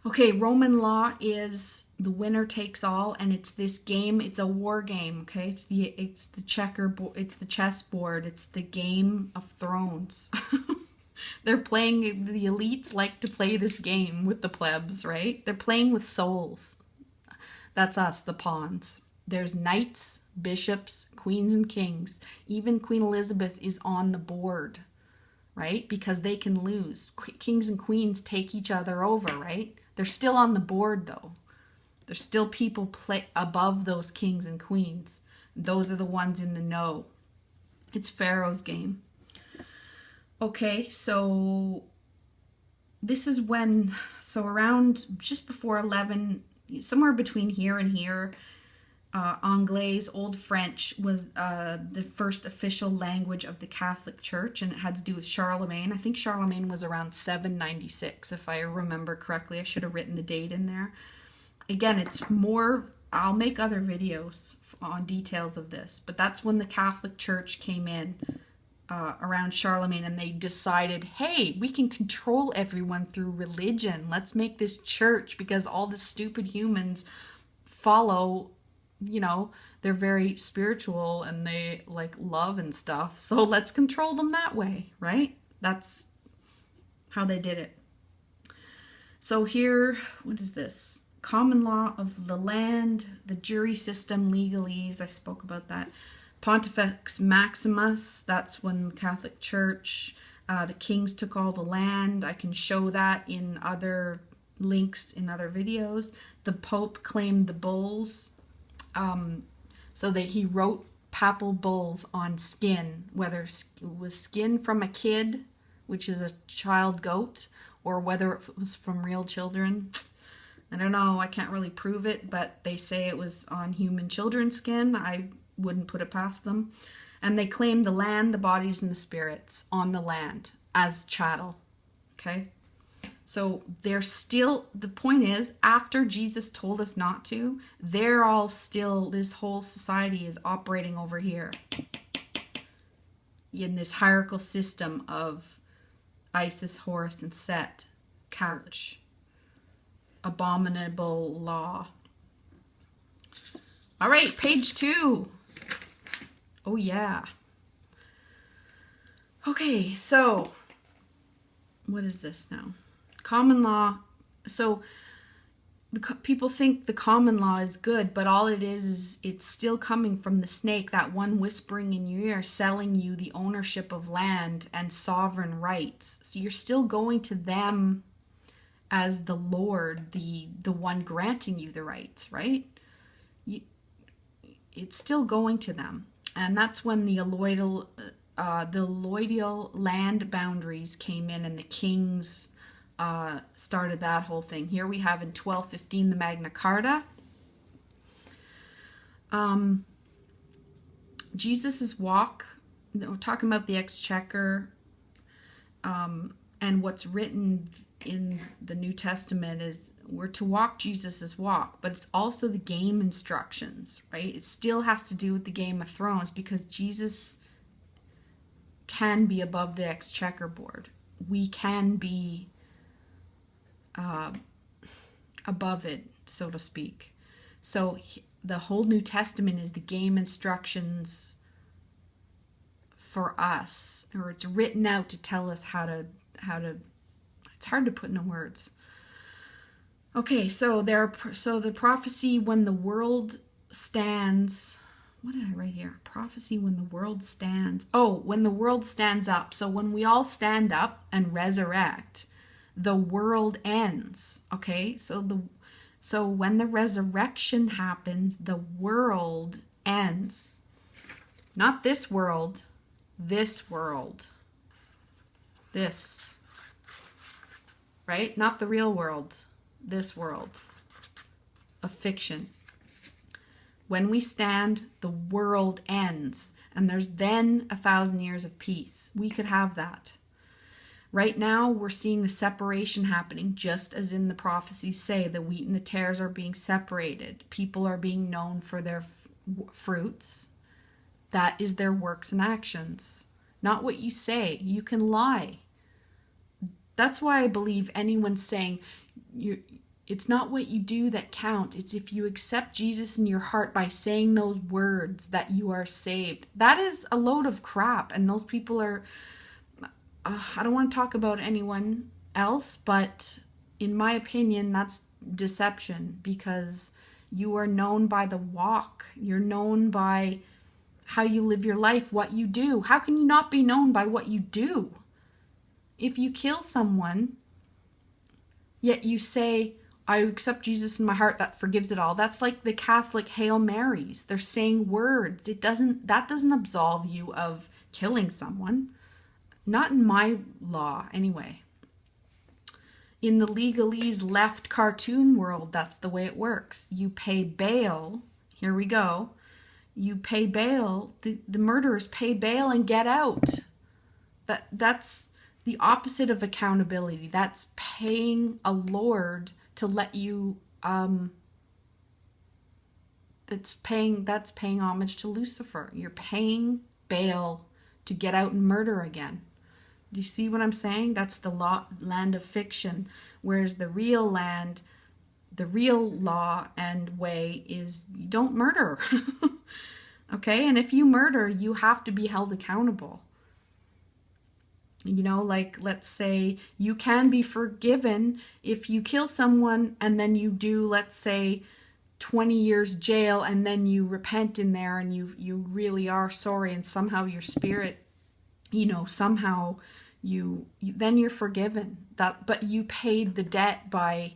Okay, Roman law is the winner takes all, and it's this game. It's a war game. Okay, it's the chessboard. It's the Game of Thrones. They're playing. The elites like to play this game with the plebs, right? They're playing with souls. That's us, the pawns. There's knights, bishops, queens, and kings. Even Queen Elizabeth is on the board, right? Because they can lose. Kings and queens take each other over, right? They're still on the board, though. There's still people play above those kings and queens. Those are the ones in the know. It's Pharaoh's game. Okay, so this is when, so around just before 11, somewhere between here and here, Anglais, Old French, was the first official language of the Catholic Church, and it had to do with Charlemagne. I think Charlemagne was around 796, if I remember correctly. I should have written the date in there. Again, it's more, I'll make other videos on details of this, but that's when the Catholic Church came in around Charlemagne, and they decided, hey, we can control everyone through religion. Let's make this church, because all the stupid humans follow, you know, they're very spiritual and they like love and stuff. So let's control them that way, right? That's how they did it. So here, what is this? Common law of the land, the jury system, legalese. I spoke about that. Pontifex Maximus, that's when the Catholic Church, the kings took all the land. I can show that in other links in other videos. The Pope claimed the bulls. So that he wrote papal bulls on skin, whether it was skin from a kid, which is a child goat, or whether it was from real children. I don't know, I can't really prove it, but they say it was on human children's skin. I wouldn't put it past them. And they claimed the land, the bodies, and the spirits on the land as chattel. Okay? So they're still, the point is, after Jesus told us not to, they're all still, this whole society is operating over here in this hierarchical system of Isis, Horus, and Set, couch, abominable law. All right, page 2. Oh yeah. Okay, so what is this now? Common law. So people think the common law is good, but all it is it's still coming from the snake, that one whispering in your ear, selling you the ownership of land and sovereign rights. So you're still going to them as the Lord, the one granting you the rights, right? It's still going to them. And that's when the alloidal land boundaries came in, and the kings started that whole thing. Here we have in 1215 the Magna Carta. Jesus's walk, we're talking about the Exchequer, and what's written in the New Testament is we're to walk Jesus's walk, but it's also the game instructions, right? It still has to do with the Game of Thrones, because Jesus can be above the Exchequer board. We can be above it, so to speak. So the whole New Testament is the game instructions for us, or it's written out to tell us how to it's hard to put into words. Okay, so the prophecy when the world stands, what did I write here? Prophecy when the world stands. Oh, when the world stands up. So when we all stand up and resurrect, the world ends. Okay, so when the resurrection happens, the world ends. Not this world, this world. This. Right? Not the real world. This world of fiction. When we stand, the world ends, and there's then 1,000 years of peace. We could have that. Right now, we're seeing the separation happening, just as in the prophecies say, the wheat and the tares are being separated. People are being known for their fruits. That is their works and actions. Not what you say. You can lie. That's why I believe anyone saying, it's not what you do that counts. It's if you accept Jesus in your heart by saying those words that you are saved. That is a load of crap. And those people are, I don't want to talk about anyone else, but in my opinion, that's deception, because you are known by the walk. You're known by how you live your life, what you do. How can you not be known by what you do? If you kill someone, yet you say, I accept Jesus in my heart, that forgives it all. That's like the Catholic Hail Marys. They're saying words. That doesn't absolve you of killing someone. Not in my law, anyway. In the legalese left cartoon world, that's the way it works. You pay bail. Here we go. You pay bail. The murderers pay bail and get out. That's the opposite of accountability. That's paying a lord to let you that's paying homage to Lucifer. You're paying bail to get out and murder again. Do you see what I'm saying? That's the land of fiction, whereas the real land, the real law and way is you don't murder. Okay? And if you murder, you have to be held accountable. You know, like, let's say you can be forgiven if you kill someone and then you do, let's say, 20 years jail, and then you repent in there and you really are sorry, and somehow your spirit, you know, somehow then you're forgiven. But you paid the debt by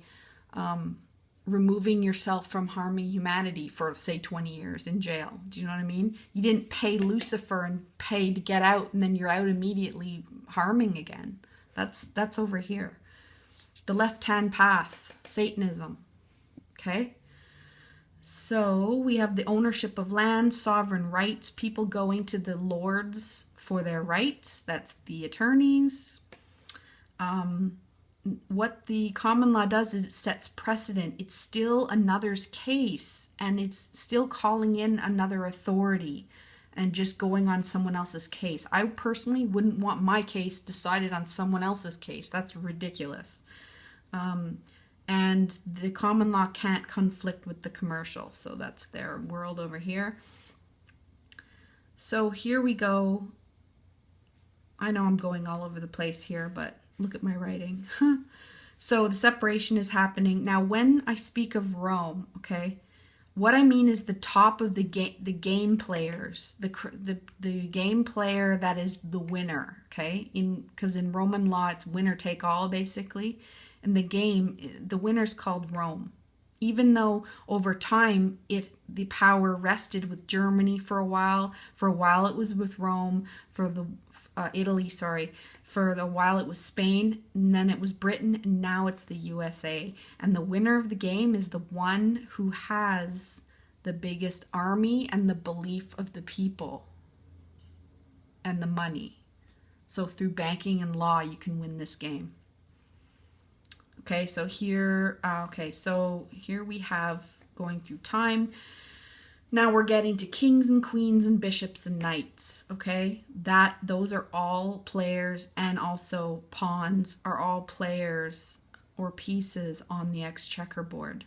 removing yourself from harming humanity for, say, 20 years in jail. Do you know what I mean? You didn't pay Lucifer and pay to get out, and then you're out immediately harming again. That's over here. The left-hand path, Satanism. Okay? So we have the ownership of land, sovereign rights, people going to the lords for their rights. That's the attorneys. What the common law does is it sets precedent. It's still another's case, and it's still calling in another authority and just going on someone else's case. I personally wouldn't want my case decided on someone else's case. That's ridiculous. And the common law can't conflict with the commercial. So that's their world over here. So here we go. I know I'm going all over the place here, but look at my writing. So the separation is happening. Now, when I speak of Rome, okay, what I mean is the top of the game players, the game player that is the winner, okay? Because in Roman law, it's winner take all, basically. In the game, the winner's called Rome. Even though over time, the power rested with Germany for a while. For a while, it was with Rome. Italy, sorry. For a while it was Spain, and then it was Britain, and now it's the USA. And the winner of the game is the one who has the biggest army and the belief of the people and the money. So through banking and law, you can win this game. Okay, so here we have going through time. Now we're getting to kings and queens and bishops and knights, okay? Those are all players, and also pawns are all players or pieces on the exchequer board.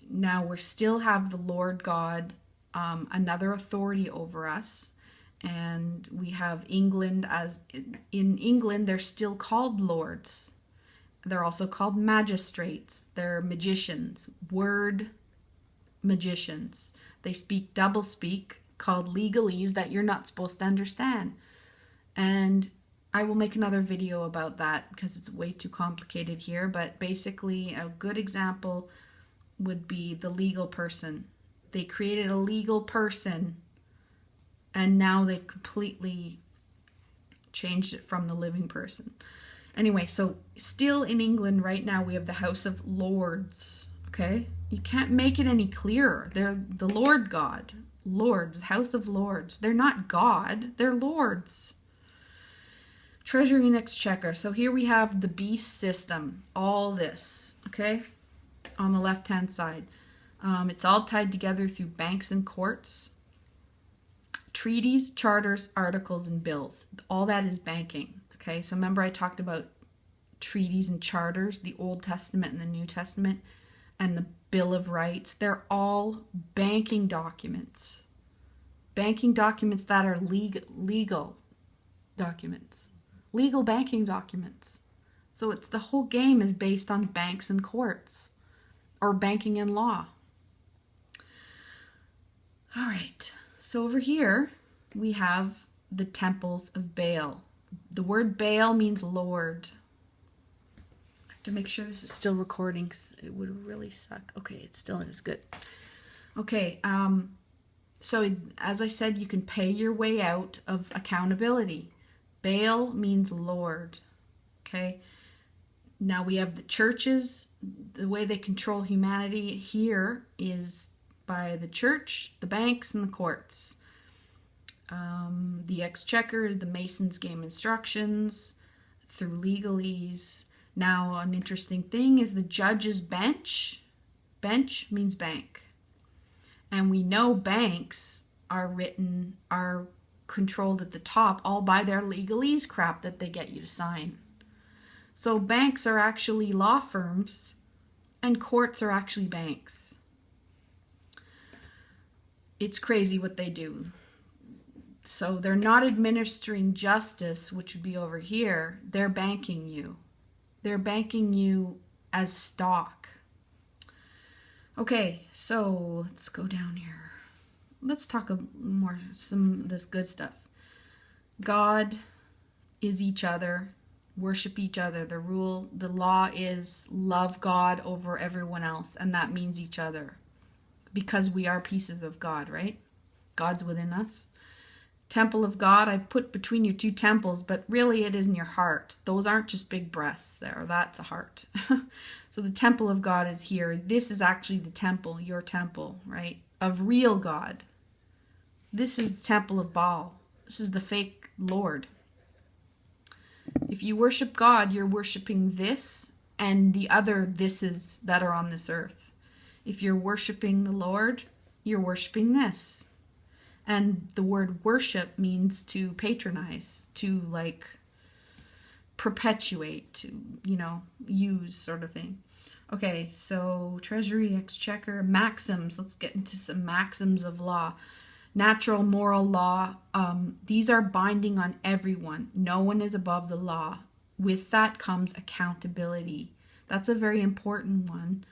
Now we still have the Lord God, another authority over us, and we have England. In England, they're still called lords. They're also called magistrates. They're magicians, word magicians. They speak double speak called legalese that you're not supposed to understand. And I will make another video about that because it's way too complicated here. But basically, a good example would be the legal person. They created a legal person, and now they've completely changed it from the living person. Anyway, so still in England right now, we have the House of Lords, okay? You can't make it any clearer. They're the Lord God. Lords, House of Lords. They're not God, they're lords. Treasury and Exchequer. So here we have the beast system, all this, okay? On the left-hand side. It's all tied together through banks and courts. Treaties, charters, articles, and bills. All that is banking. Okay, so remember I talked about treaties and charters, the Old Testament and the New Testament, and the Bill of Rights. They're all banking documents. Banking documents that are legal documents. Legal banking documents. So it's the whole game is based on banks and courts, or banking and law. All right, so over here we have the temples of Baal. The word Baal means Lord. I have to make sure this is still recording. It would really suck. Okay, it still is good. Okay, so as I said, you can pay your way out of accountability. Baal means Lord. Okay, now we have the churches. The way they control humanity here is by the church, the banks, and the courts. The Exchequer, the Masons game instructions through legalese. Now, an interesting thing is the judge's bench. Bench means bank. And we know banks are controlled at the top all by their legalese crap that they get you to sign. So banks are actually law firms and courts are actually banks. It's crazy what they do. So they're not administering justice, which would be over here. They're banking you. They're banking you as stock. Okay, so let's go down here. Let's talk some of this good stuff. God is each other. Worship each other. The law is love God over everyone else, and that means each other. Because we are pieces of God, right? God's within us. Temple of God, I've put between your two temples, but really it is in your heart. Those aren't just big breasts there. That's a heart. So the temple of God is here. This is actually the temple, your temple, right? Of real God. This is the temple of Baal. This is the fake Lord. If you worship God, you're worshiping this and the other thises that are on this earth. If you're worshiping the Lord, you're worshiping this. And the word worship means to patronize, to like perpetuate, to, use sort of thing. Okay, so treasury, exchequer, maxims. Let's get into some maxims of law. Natural, moral law. These are binding on everyone. No one is above the law. with that comes accountability. That's a very important one.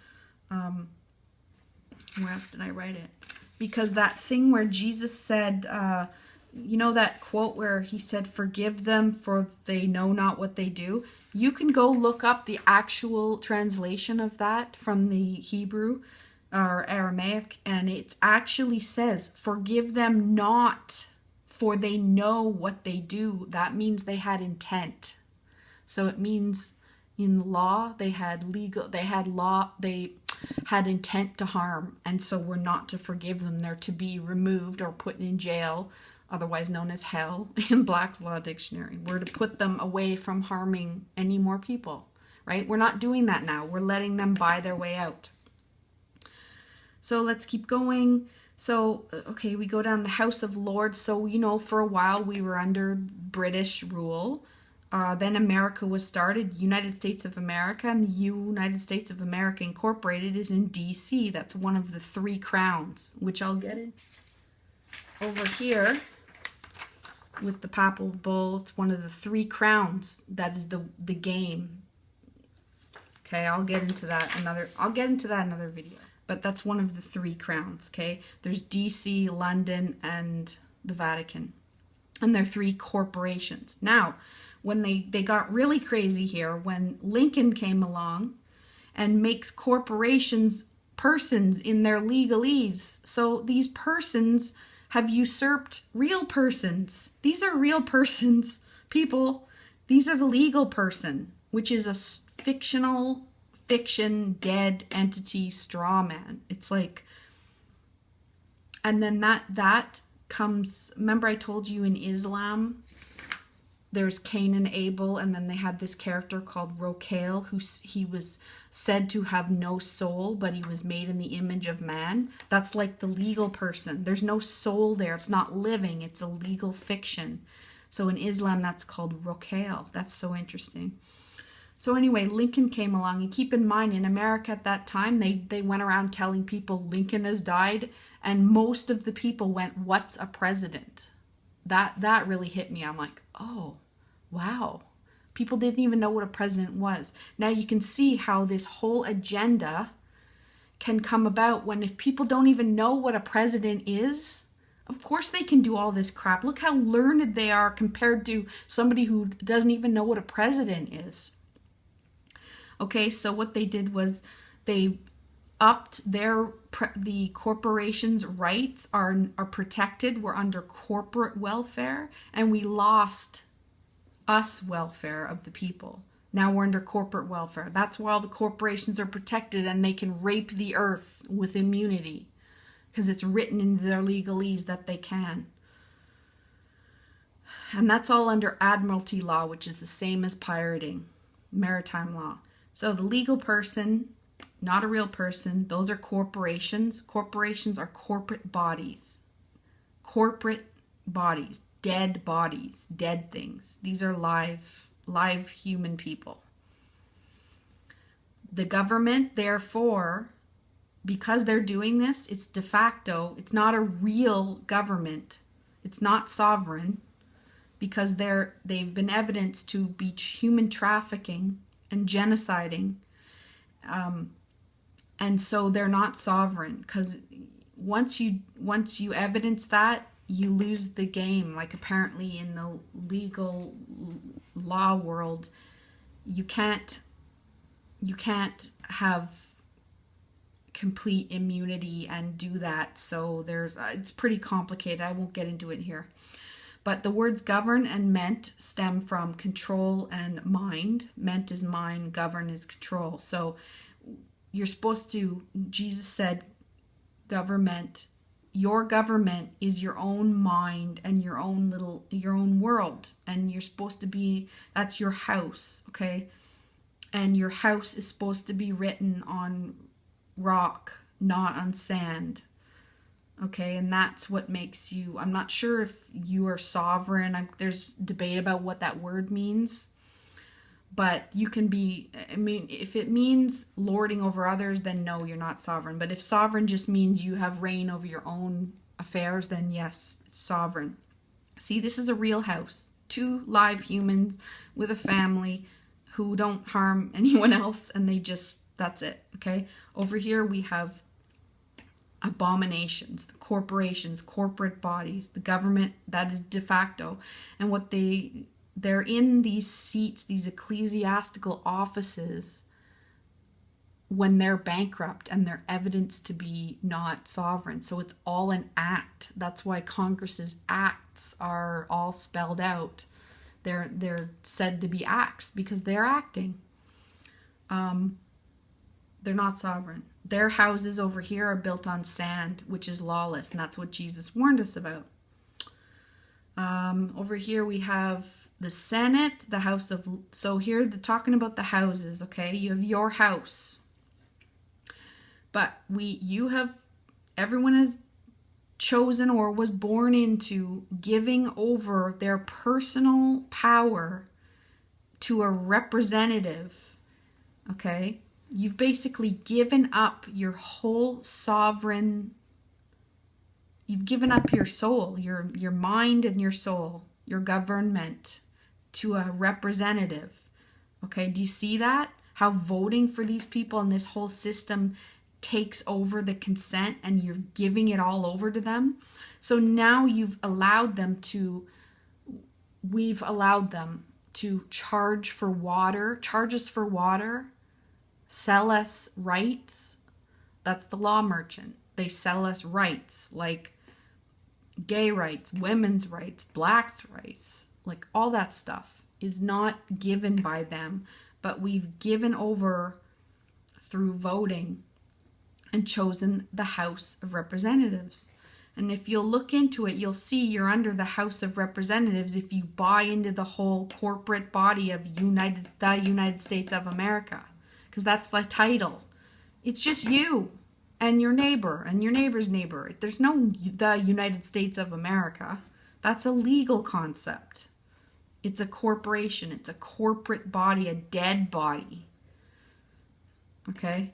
Where else did I write it? Because that thing where Jesus said, you know that quote where he said, forgive them for they know not what they do? You can go look up the actual translation of that from the Hebrew or Aramaic, and it actually says, forgive them not for they know what they do. That means they had intent. So it means in law, they had intent to harm, and so we're not to forgive them. They're to be removed or put in jail, otherwise known as hell in Black's Law Dictionary. We're to put them away from harming any more people, right? We're not doing that now. We're letting them buy their way out. So let's keep going. So, okay, we go down the House of Lords. So, you know, for a while we were under British rule. Then America was started, United States of America, and the United States of America Incorporated is in D.C. That's one of the 3 crowns, which I'll get in over here with the papal bull. It's one of the 3 crowns. That is the game. Okay, I'll get into that another video. But that's one of the 3 crowns, okay? There's D.C., London, and the Vatican. And they're 3 corporations. Now, when they got really crazy here, when Lincoln came along and makes corporations persons in their legalese. So these persons have usurped real persons. These are real persons, people. These are the legal person, which is a fiction, dead entity, straw man. It's like, and then that comes, remember I told you in Islam, there's Cain and Abel, and then they had this character called Rocail, he was said to have no soul, but he was made in the image of man. That's like the legal person. There's no soul there. It's not living. It's a legal fiction. So in Islam, that's called Rocail. That's so interesting. So anyway, Lincoln came along, and keep in mind, in America at that time, they went around telling people Lincoln has died, and most of the people went, what's a president? That really hit me. I'm like, oh, wow. People didn't even know what a president was. Now you can see how this whole agenda can come about when if people don't even know what a president is, of course they can do all this crap. Look how learned they are compared to somebody who doesn't even know what a president is. Okay, so what they did was they upped the corporation's rights are protected. We're under corporate welfare, and we lost us welfare of the people. Now we're under corporate welfare. That's why all the corporations are protected, and they can rape the earth with immunity because it's written into their legalese that they can. And that's all under admiralty law, which is the same as pirating, maritime law. So the legal person, not a real person, those are corporations. Corporations are corporate bodies. Corporate bodies, dead things. These are live human people. The government, therefore, because they're doing this, it's de facto, it's not a real government. It's not sovereign because they've been evidenced to be human trafficking and genociding. And so they're not sovereign because once you evidence that, you lose the game. Like apparently in the legal law world, you can't have complete immunity and do that. So it's pretty complicated. I won't get into it here. But the words govern and meant stem from control and mind. Meant is mind, govern is control. So you're supposed to, Jesus said, government, your government is your own mind and your own world. And you're supposed to be, that's your house, okay? And your house is supposed to be written on rock, not on sand. Okay, and that's what makes you, I'm not sure if you are sovereign. There's debate about what that word means. But you can be, I mean, if it means lording over others, then no, you're not sovereign. But if sovereign just means you have reign over your own affairs, then yes, it's sovereign. See, this is a real house. two live humans with a family who don't harm anyone else, and they just, that's it, okay? Over here we have abominations, the corporations, corporate bodies, the government that is de facto, and what they're in these seats, these ecclesiastical offices, when they're bankrupt and they're evidenced to be not sovereign. So it's all an act. That's why Congress's acts are all spelled out. They're said to be acts because they're acting. They're not sovereign. Their houses over here are built on sand, which is lawless, and that's what Jesus warned us about. Over here we have the Senate, the house of, so here they're talking about the houses, okay? You have your house. But everyone has chosen or was born into giving over their personal power to a representative, okay? You've basically given up your whole sovereign, you've given up your soul, your mind and your soul, your government to a representative, okay? Do you see that? How voting for these people and this whole system takes over the consent, and you're giving it all over to them. So now we've allowed them to charge us for water, sell us rights. That's the law merchant. They sell us rights like gay rights, women's rights, blacks' rights, like all that stuff is not given by them, but we've given over through voting and chosen the House of Representatives. And if you'll look into it, you'll see you're under the House of Representatives if you buy into the whole corporate body of the United States of America, because that's the title. It's just you and your neighbor and your neighbor's neighbor. There's no the United States of America. That's a legal concept. It's a corporation. It's a corporate body, a dead body. Okay?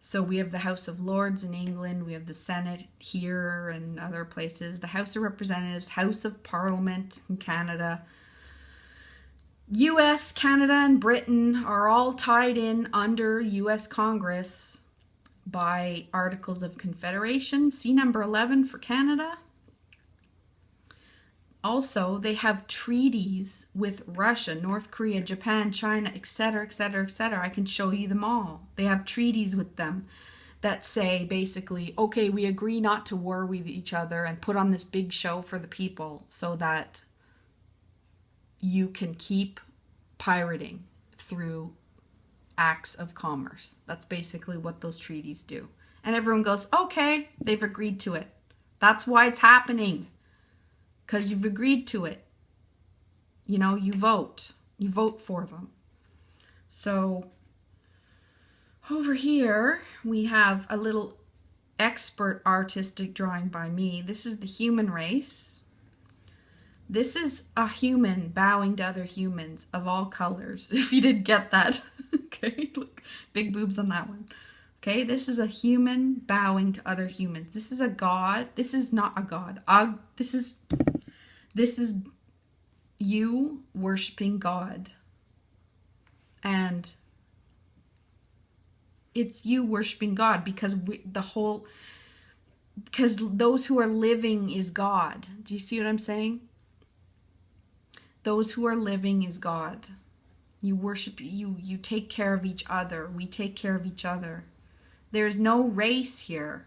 So we have the House of Lords in England, we have the Senate here and other places, the House of Representatives, House of Parliament in Canada. US, Canada, and Britain are all tied in under US Congress by Articles of Confederation. See number 11 for Canada. Also, they have treaties with Russia, North Korea, Japan, China, etc., etc., etc. I can show you them all. They have treaties with them that say basically, okay, we agree not to war with each other and put on this big show for the people so that you can keep pirating through acts of commerce. That's basically what those treaties do. And everyone goes, okay, they've agreed to it. That's why it's happening. Because you've agreed to it. You know, you vote. You vote for them. So, over here, we have a little expert artistic drawing by me. This is the human race. This is a human bowing to other humans of all colors, if you didn't get that. Okay, look, big boobs on that one. Okay, this is a human bowing to other humans. This is a god. This is not a god. This is you worshiping God. And it's you worshiping God because because those who are living is God. Do you see what I'm saying? Those who are living is God. You worship, you take care of each other. We take care of each other. There's no race here.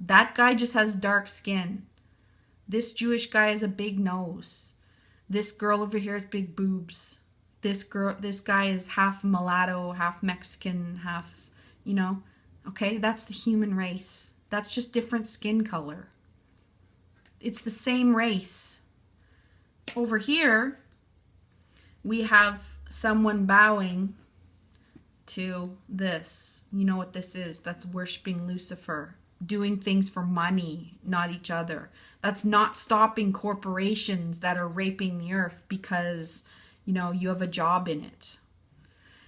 That guy just has dark skin. This Jewish guy has a big nose. This girl over here has big boobs. This guy is half mulatto, half Mexican, half, you know. Okay, that's the human race. That's just different skin color. It's the same race. Over here, we have someone bowing to this. You know what this is? That's worshiping Lucifer. Doing things for money, not each other. That's not stopping corporations that are raping the earth because, you know, you have a job in it.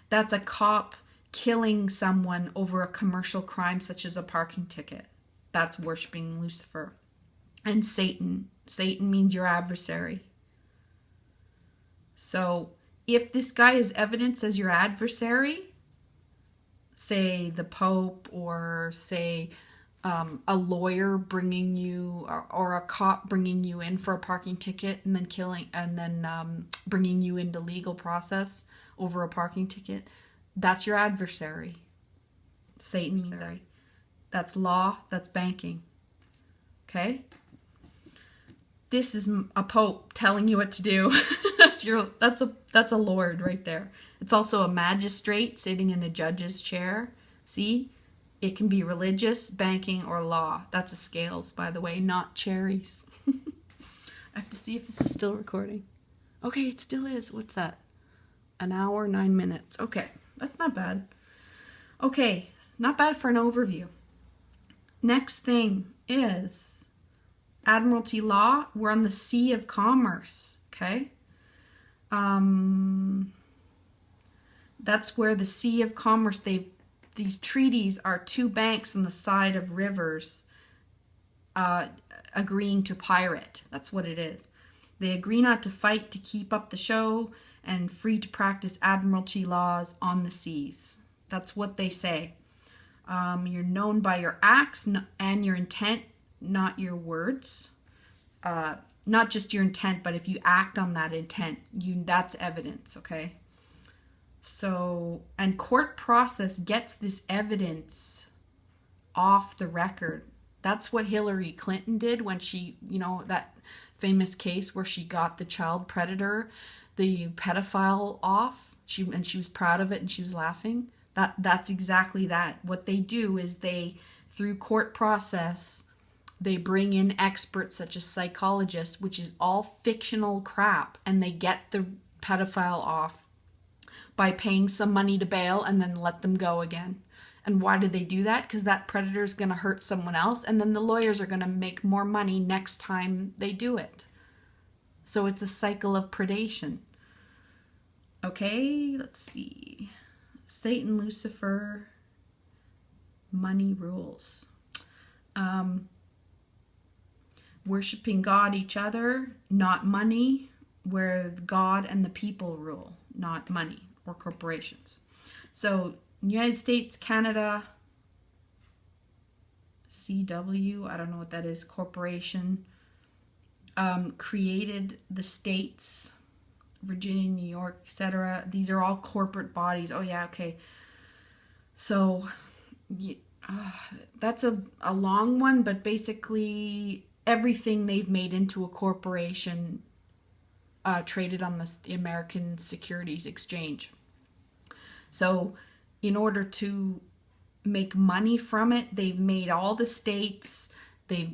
That's a cop killing someone over a commercial crime such as a parking ticket. That's worshiping Lucifer. And Satan. Satan means your adversary. So if this guy is evidence as your adversary, say the Pope, or say a lawyer bringing you, or a cop bringing you in for a parking ticket and then bringing you into legal process over a parking ticket, that's your adversary. Satan's there. That's law, that's banking. Okay? This is a pope telling you what to do. that's a lord right there. It's also a magistrate sitting in a judge's chair. See? It can be religious, banking, or law. That's a scales, by the way, not cherries. I have to see if this is still recording. Okay, it still is. What's that? 1 hour, 9 minutes. Okay, that's not bad. Okay, not bad for an overview. Next thing is Admiralty law. We're on the Sea of Commerce, okay? That's where the Sea of Commerce, these treaties are two banks on the side of rivers agreeing to pirate. That's what it is. They agree not to fight, to keep up the show, and free to practice admiralty laws on the seas. That's what they say. You're known by your acts and your intent, not your words. Not just your intent, but if you act on that intent, that's evidence, okay? So, and court process gets this evidence off the record. That's what Hillary Clinton did when she, that famous case where she got the child predator, the pedophile off. She was proud of it and she was laughing. That's exactly that. What they do is through court process, they bring in experts such as psychologists, which is all fictional crap, and they get the pedophile off by paying some money to bail and then let them go again. And why do they do that? Because that predator is going to hurt someone else, and then the lawyers are going to make more money next time they do it. So it's a cycle of predation. Okay, let's see. Satan, Lucifer, money rules. Worshiping God, each other, not money, where God and the people rule, not money or corporations. So United States, Canada, CW, I don't know what that is, corporation, created the states, Virginia, New York, etc. These are all corporate bodies. Oh yeah, okay. So that's a long one, but basically everything they've made into a corporation traded on the American Securities Exchange. So in order to make money from it, they've made all the states,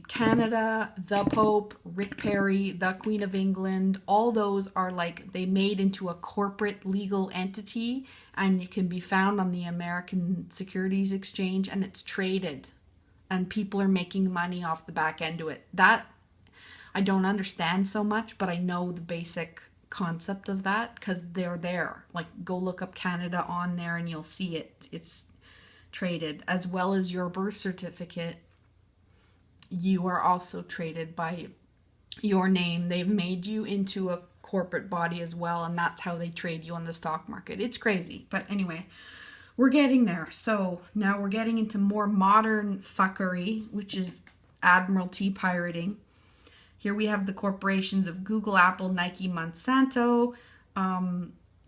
Canada, the Pope, Rick Perry, the Queen of England, all those are they made into a corporate legal entity, and it can be found on the American Securities Exchange, and it's traded, and people are making money off the back end of it. That I don't understand so much, but I know the basic concept of that because they're there. Go look up Canada on there and you'll see it. It's traded, as well as your birth certificate. You are also traded by your name. They've made you into a corporate body as well, and that's how they trade you on the stock market. It's crazy, but anyway, we're getting there. So now we're getting into more modern fuckery, which is admiralty pirating. Here we have the corporations of Google, Apple, Nike, Monsanto.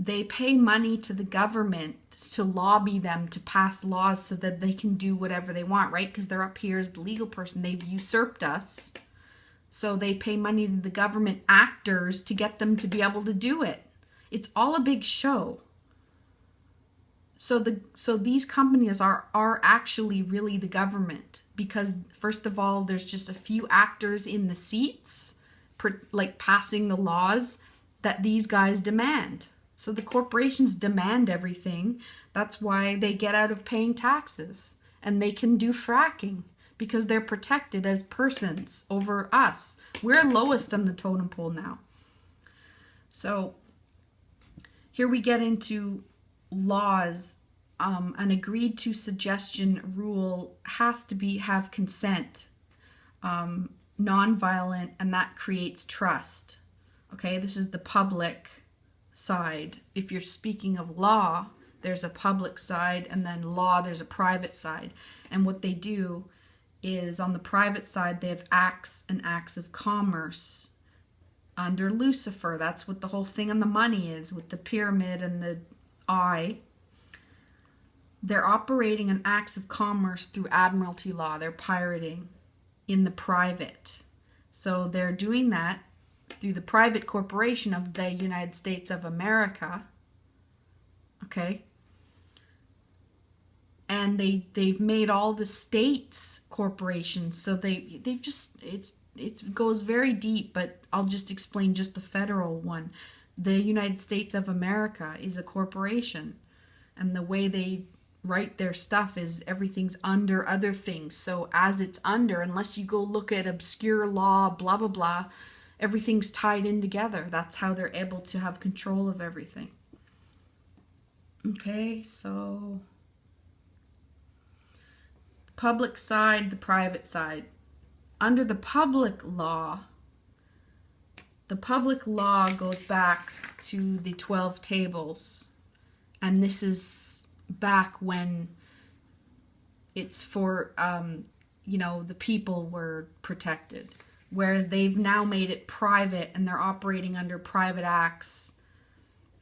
They pay money to the government to lobby them to pass laws so that they can do whatever they want, right? Because they're up here as the legal person. They've usurped us. So they pay money to the government actors to get them to be able to do it. It's all a big show. So these companies are actually really the government, because first of all, there's just a few actors in the seats, passing the laws that these guys demand. So the corporations demand everything. That's why they get out of paying taxes, and they can do fracking because they're protected as persons over us. We're lowest on the totem pole now. So here we get into laws. An agreed to suggestion rule has to have consent, non-violent, and that creates trust. Okay, this is the public side. If you're speaking of law, there's a public side, and then law, there's a private side. And what they do is on the private side, they have acts and acts of commerce under Lucifer. That's what the whole thing on the money is, with the pyramid and the eye. They're operating on acts of commerce through admiralty law. They're pirating in the private. So they're doing that through the private corporation of the United States of America. Okay? And they've made all the states corporations. So they've just, it goes very deep, but I'll just explain just the federal one. The United States of America is a corporation, and the way they write their stuff is everything's under other things. So as it's under, unless you go look at obscure law, blah, blah, blah, everything's tied in together. That's how they're able to have control of everything. Okay, so public side, the private side. Under the public law goes back to the 12 tables. And this is back when it's for, the people were protected. Whereas they've now made it private, and they're operating under private acts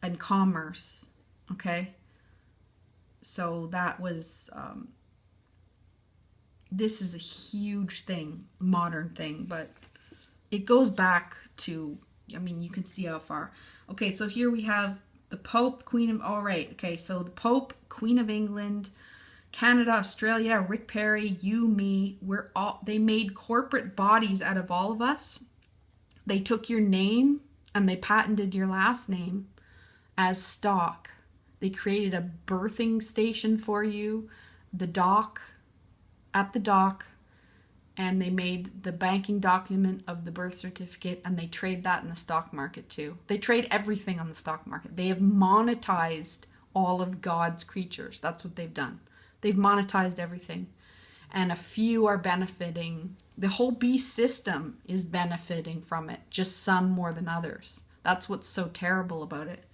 and commerce. Okay? So that was, this is a huge thing, modern thing, but it goes back to, I mean, you can see how far. Okay, so here we have the Pope, Queen of, all right, okay, so the Pope, Queen of England, Canada, Australia, Rick Perry, you, me, we're all, they made corporate bodies out of all of us. They took your name and they patented your last name as stock. They created a birthing station for you, the dock, at the dock, and they made the banking document of the birth certificate, and they trade that in the stock market too. They trade everything on the stock market. They have monetized all of God's creatures. That's what they've done. They've monetized everything. And a few are benefiting. The whole beast system is benefiting from it, just some more than others. That's what's so terrible about it.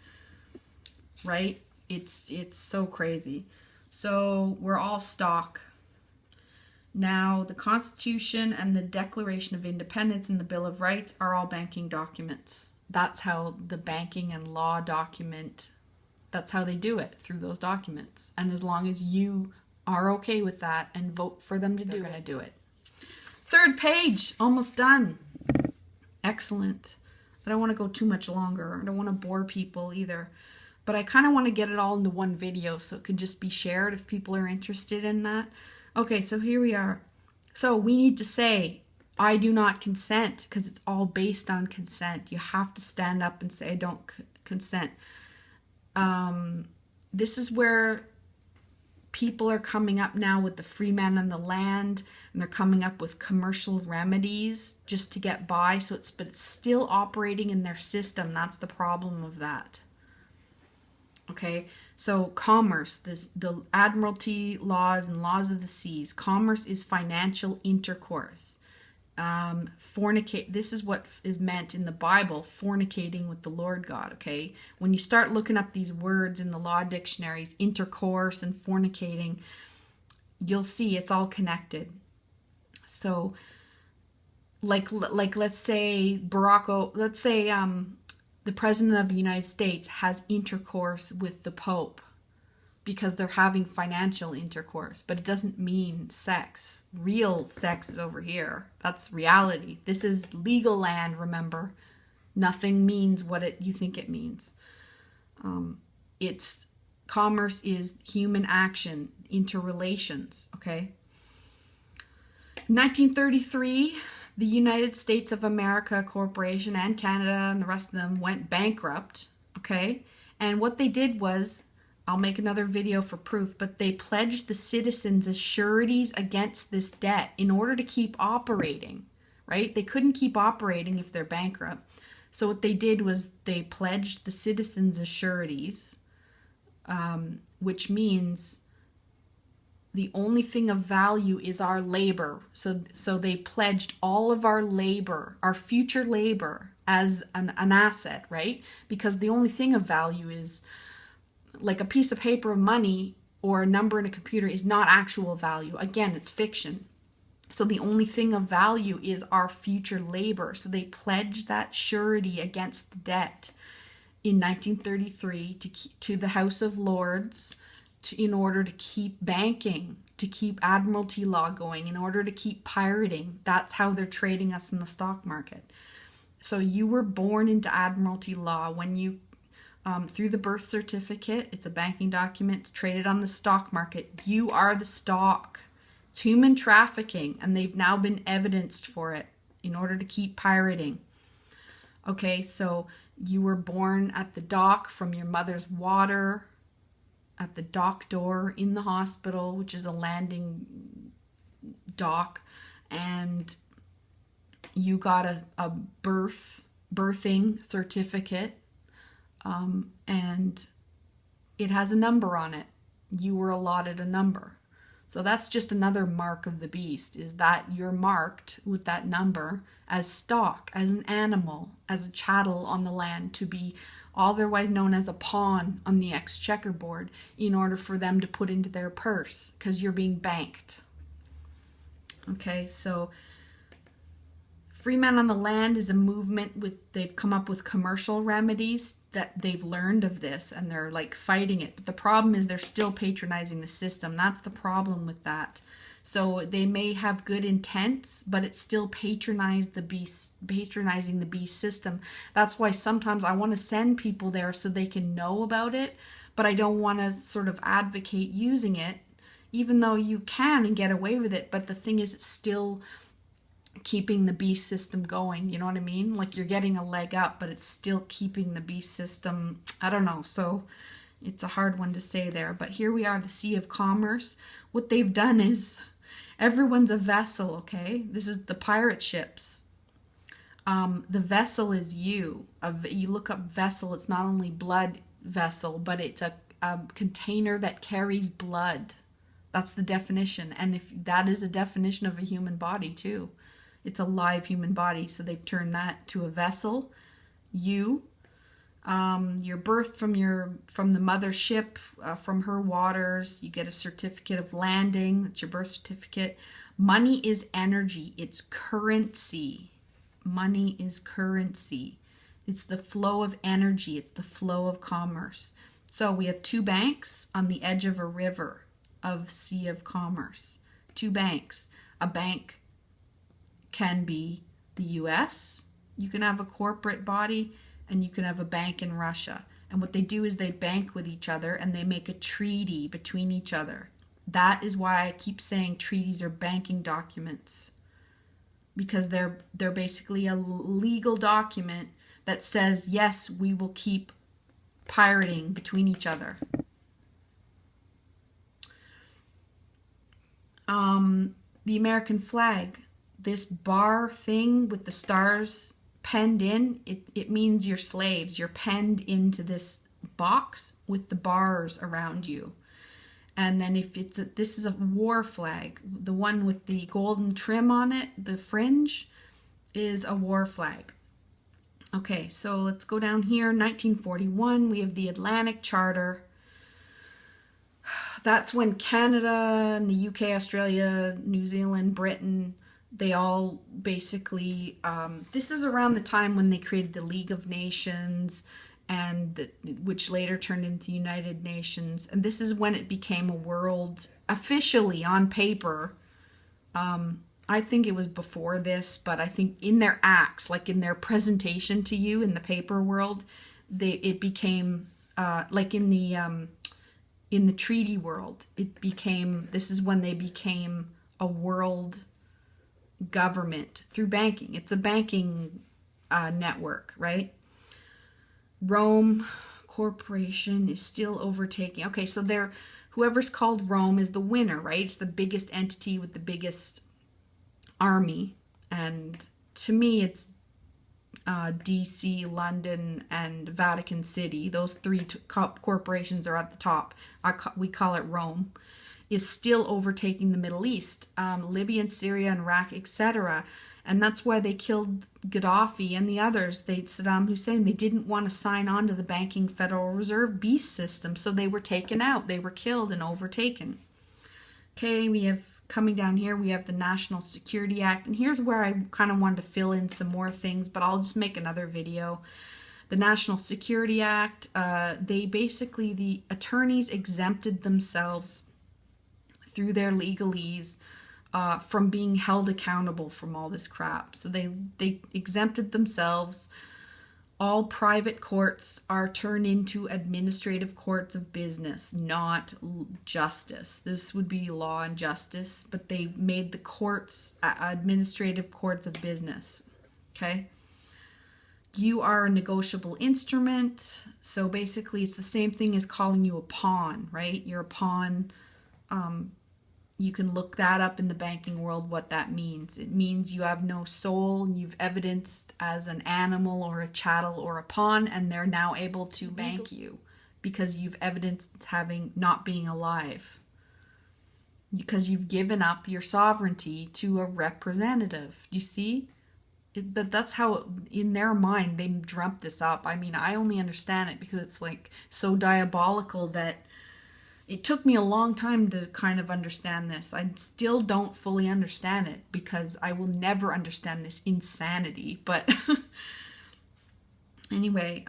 Right? It's so crazy. So we're all stock. Now, the Constitution and the Declaration of Independence and the Bill of Rights are all banking documents. That's how the banking and law document, that's how they do it, through those documents. And as long as you are okay with that and vote for them to do it, they're going to do it. Third page, almost done. Excellent. I don't want to go too much longer. I don't want to bore people either. But I kind of want to get it all into one video so it can just be shared if people are interested in that. Okay, so here we are. So we need to say, I do not consent, because it's all based on consent. You have to stand up and say, I don't consent. This is where people are coming up now with the free man on the land, and they're coming up with commercial remedies just to get by. So but it's still operating in their system. That's the problem of that. Okay, so commerce, the admiralty laws and laws of the seas. Commerce is financial intercourse. Fornicate, this is what is meant in the Bible, fornicating with the Lord God, okay? When you start looking up these words in the law dictionaries, intercourse and fornicating, you'll see it's all connected. So, like let's say the President of the United States has intercourse with the Pope because they're having financial intercourse, but it doesn't mean sex. Real sex is over here. That's reality. This is legal land, remember. Nothing means what you think it means. Commerce is human action, interrelations, okay? 1933, the United States of America Corporation and Canada and the rest of them went bankrupt, okay? And what they did was, I'll make another video for proof, but they pledged the citizens as sureties against this debt in order to keep operating, right? They couldn't keep operating if they're bankrupt. So what they did was they pledged the citizens as sureties, which means the only thing of value is our labor. So they pledged all of our labor, our future labor, as an asset, right? Because the only thing of value is like a piece of paper of money or a number in a computer is not actual value. Again, it's fiction. So the only thing of value is our future labor. So they pledged that surety against the debt in 1933 to the House of Lords in order to keep banking, to keep Admiralty law going, in order to keep pirating. That's how they're trading us in the stock market. So you were born into Admiralty law when you, through the birth certificate, it's a banking document, it's traded on the stock market. You are the stock. It's human trafficking, and they've now been evidenced for it in order to keep pirating. Okay, so you were born at the dock from your mother's water, at the dock door in the hospital, which is a landing dock, and you got a birthing certificate, and it has a number on it. You were allotted a number. So that's just another mark of the beast, is that you're marked with that number as stock, as an animal, as a chattel on the land, to be otherwise known as a pawn on the Exchequer board in order for them to put into their purse, because you're being banked. Okay, so Free Men on the Land is a movement they've come up with commercial remedies that they've learned of this, and they're like fighting it. But the problem is they're still patronizing the system. That's the problem with that. So they may have good intents, but it's still patronizing the beast system. That's why sometimes I want to send people there so they can know about it, but I don't want to sort of advocate using it, even though you can and get away with it. But the thing is, it's still keeping the beast system going. You know what I mean? Like, you're getting a leg up, but it's still keeping the beast system. I don't know. So it's a hard one to say there. But here we are, the Sea of Commerce. What they've done is everyone's a vessel, okay? This is the pirate ships. The vessel is you. You look up vessel, it's not only blood vessel, but it's a container that carries blood. That's the definition. And if that is a definition of a human body too. It's a live human body, so they've turned that to a vessel. You, you're birthed from the mothership, from her waters. You get a certificate of landing. That's your birth certificate. Money is energy. It's currency. Money is currency. It's the flow of energy. It's the flow of commerce. So we have two banks on the edge of a river of Sea of Commerce. Two banks. A bank can be the US. You can have a corporate body, and you can have a bank in Russia. And what they do is they bank with each other, and they make a treaty between each other. That is why I keep saying treaties are banking documents, because they're basically a legal document that says, yes, we will keep pirating between each other. The American flag, this bar thing with the stars penned in, it means you're slaves. You're penned into this box with the bars around you. And then if this is a war flag, the one with the golden trim on it, the fringe, is a war flag. Okay, so let's go down here. 1941, we have the Atlantic Charter. That's when Canada and the UK, Australia, New Zealand, Britain, they all basically, this is around the time when they created the League of Nations, and which later turned into the United Nations. And this is when it became a world, officially on paper. I think it was before this, but I think in their acts, like in their presentation to you in the paper world, it became, like in the treaty world, this is when they became a world government through banking. It's a banking network, right? Rome Corporation is still overtaking. Okay, so whoever's called Rome is the winner, right? It's the biggest entity with the biggest army. And to me, it's DC, London, and Vatican City. Those three corporations are at the top. We call it Rome. is still overtaking the Middle East, Libya and Syria and Iraq, etc. And that's why they killed Gaddafi and the others. Saddam Hussein, they didn't want to sign on to the banking Federal Reserve beast system, so they were taken out. They were killed and overtaken. Okay, we have, coming down here, we have the National Security Act. And here's where I kind of wanted to fill in some more things, but I'll just make another video. The National Security Act, they basically, the attorneys exempted themselves through their legalese from being held accountable from all this crap. So they exempted themselves. All private courts are turned into administrative courts of business, not justice. This would be law and justice, but they made the courts administrative courts of business. Okay? You are a negotiable instrument. So basically it's the same thing as calling you a pawn, right? You're a pawn. You can look that up in the banking world, what that means. It means you have no soul, and you've evidenced as an animal or a chattel or a pawn, and they're now able to bank you because you've evidenced having not being alive. Because you've given up your sovereignty to a representative. You see? But that's how, in their mind, they dreamt this up. I mean, I only understand it because it's like so diabolical that it took me a long time to kind of understand this. I still don't fully understand it because I will never understand this insanity. But anyway,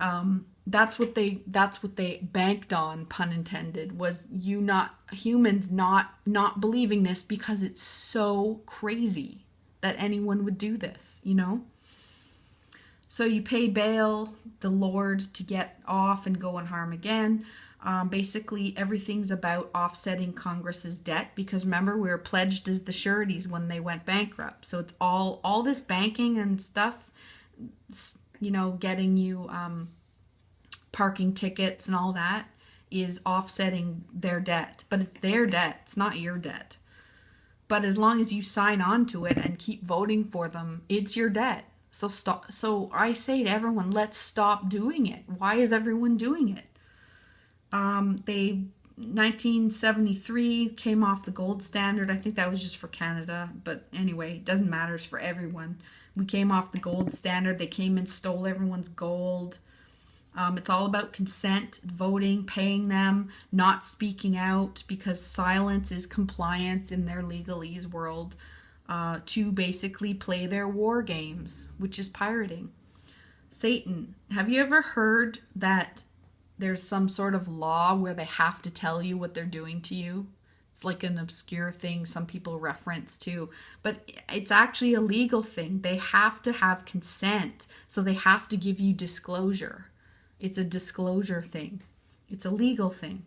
that's what they banked on, pun intended, was humans not believing this because it's so crazy that anyone would do this, you know? So you pay bail, the Lord, to get off and go and harm again. Basically, everything's about offsetting Congress's debt because remember, we were pledged as the sureties when they went bankrupt. So it's all this banking and stuff, you know, getting you parking tickets and all that is offsetting their debt. But it's their debt. It's not your debt. But as long as you sign on to it and keep voting for them, it's your debt. So stop. So I say to everyone, let's stop doing it. Why is everyone doing it? 1973 came off the gold standard. I think that was just for Canada, but anyway, it doesn't matter. It's for everyone. We came off the gold standard. They came and stole everyone's gold. It's all about consent, voting, paying them, not speaking out because silence is compliance in their legalese world, to basically play their war games, which is pirating. Satan. Have you ever heard that there's some sort of law where they have to tell you what they're doing to you? It's like an obscure thing some people reference to, but it's actually a legal thing. They have to have consent, so they have to give you disclosure. It's a disclosure thing. It's a legal thing.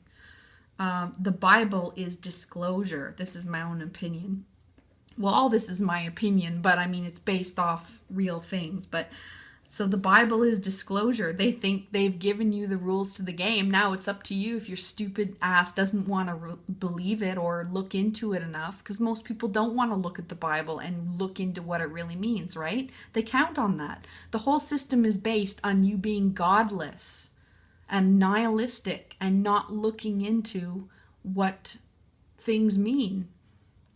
The Bible is disclosure. This is my own opinion. Well, all this is my opinion, but I mean, it's based off real things, but so the Bible is disclosure. They think they've given you the rules to the game. Now it's up to you if your stupid ass doesn't want to believe it or look into it enough, because most people don't want to look at the Bible and look into what it really means, right? They count on that. The whole system is based on you being godless and nihilistic and not looking into what things mean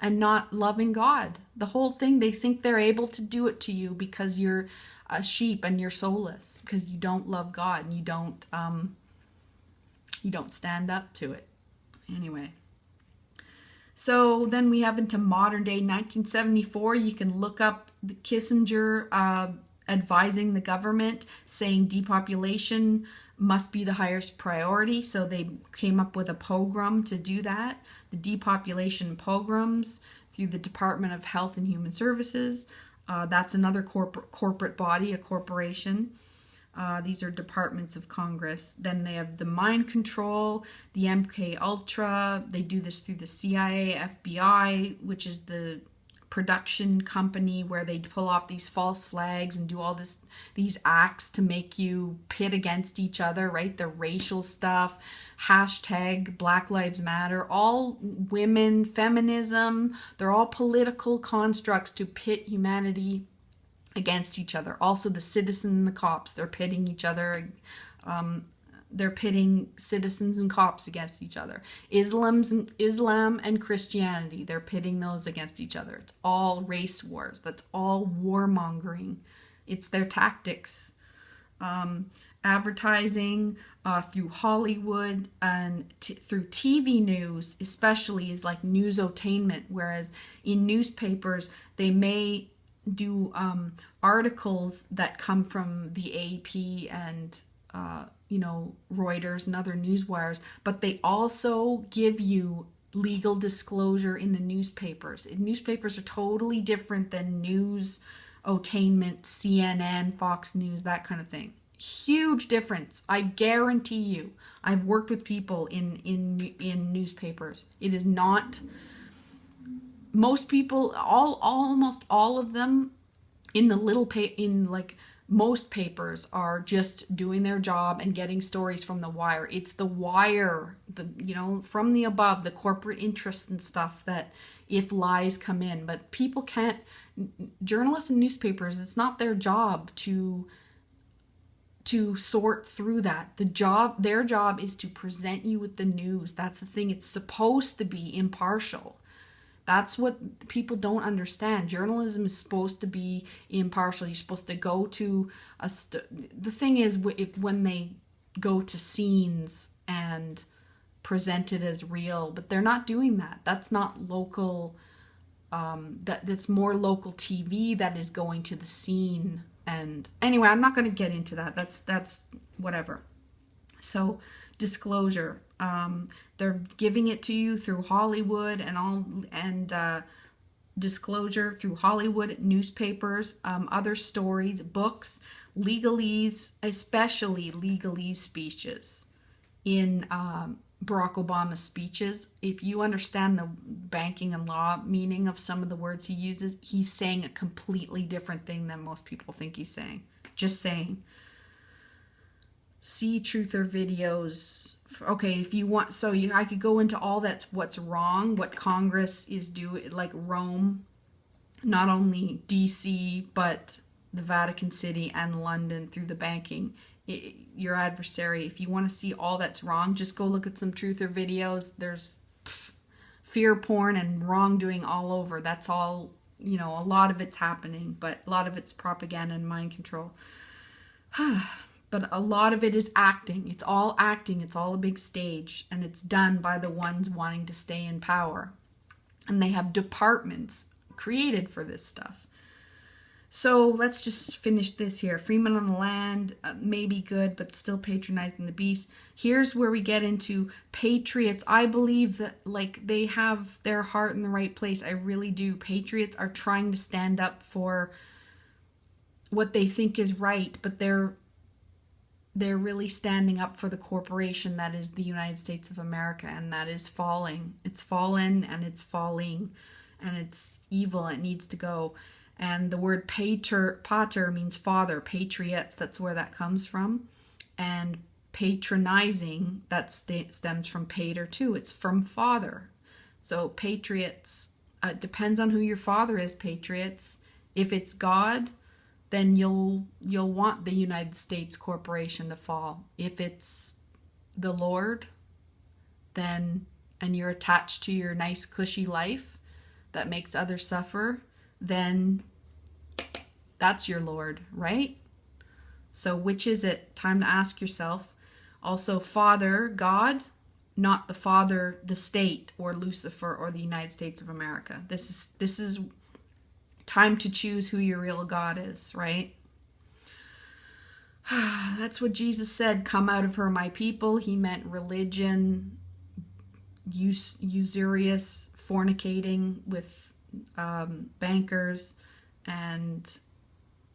and not loving God. The whole thing, they think they're able to do it to you because you're a sheep and you're soulless, because you don't love God and you don't stand up to it. Anyway, so then we have into modern day 1974. You can look up the Kissinger advising the government, saying depopulation must be the highest priority. So they came up with a program to do that. The depopulation programs through the Department of Health and Human Services. That's another corporate body, a corporation. These are departments of Congress. Then they have the mind control, the MK Ultra. They do this through the CIA, FBI, which is the production company where they pull off these false flags and do all these acts to make you pit against each other, right? The racial stuff, hashtag Black Lives Matter, all women, feminism, they're all political constructs to pit humanity against each other. Also the citizen and the cops, they're pitting each other they're pitting citizens and cops against each other. Islam and Christianity, they're pitting those against each other. It's all race wars. That's all warmongering. It's their tactics. Advertising through Hollywood and through TV news especially is like newsotainment, whereas in newspapers they may do articles that come from the AP and Reuters and other news wires, but they also give you legal disclosure in the newspapers. Newspapers are totally different than newsotainment, CNN, Fox News, that kind of thing. Huge difference. I guarantee you. I've worked with people in newspapers. It is not. Most people, almost all of them, most papers are just doing their job and getting stories from the wire. It's the wire, from the above, the corporate interests and stuff, that if lies come in. But people can't, journalists and newspapers, it's not their job to sort through that. Their job is to present you with the news. That's the thing. It's supposed to be impartial. That's what people don't understand. Journalism is supposed to be impartial. You're supposed to go to the thing is, when they go to scenes and present it as real, but they're not doing that. That's not local. That's more local TV that is going to the scene. And anyway, I'm not going to get into that. That's whatever. So disclosure. They're giving it to you through Hollywood and disclosure through Hollywood, newspapers, other stories, books, legalese, especially legalese speeches in Barack Obama's speeches. If you understand the banking and law meaning of some of the words he uses, he's saying a completely different thing than most people think he's saying. Just saying. See truther videos. Okay, if you want, I could go into all that's what's wrong, what Congress is doing, like Rome, not only DC, but the Vatican City and London through the banking. Your adversary, if you want to see all that's wrong, just go look at some truther videos. There's fear porn and wrongdoing all over. That's all, a lot of it's happening, but a lot of it's propaganda and mind control. But a lot of it is acting. It's all acting. It's all a big stage. And it's done by the ones wanting to stay in power. And they have departments created for this stuff. So let's just finish this here. Freeman on the land, may be good, but still patronizing the beast. Here's where we get into patriots. I believe that they have their heart in the right place. I really do. Patriots are trying to stand up for what they think is right, but they're really standing up for the corporation that is the United States of America, and that is falling. It's fallen and it's falling and it's evil and it needs to go. And the word pater means father. Patriots, that's where that comes from. And patronizing, that stems from pater too. It's from father. So patriots, depends on who your father is, patriots. If it's God, then you'll want the United States corporation to fall. If it's the Lord, and you're attached to your nice cushy life that makes others suffer, then that's your Lord, right? So which is it? Time to ask yourself. Also, Father, God, not the Father, the state, or Lucifer, or the United States of America. This is time to choose who your real God is, right? That's what Jesus said, come out of her, my people. He meant religion, usurious, fornicating with bankers, and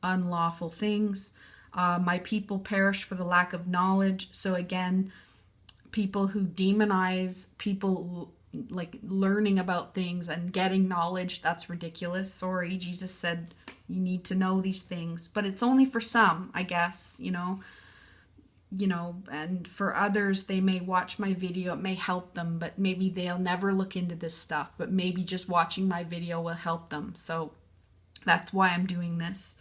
unlawful things. My people perish for the lack of knowledge. So again, people who demonize people like learning about things and getting knowledge, that's ridiculous. Sorry, Jesus said you need to know these things, but it's only for some, I guess, and for others, they may watch my video, it may help them, but maybe they'll never look into this stuff, but maybe just watching my video will help them. So that's why I'm doing this.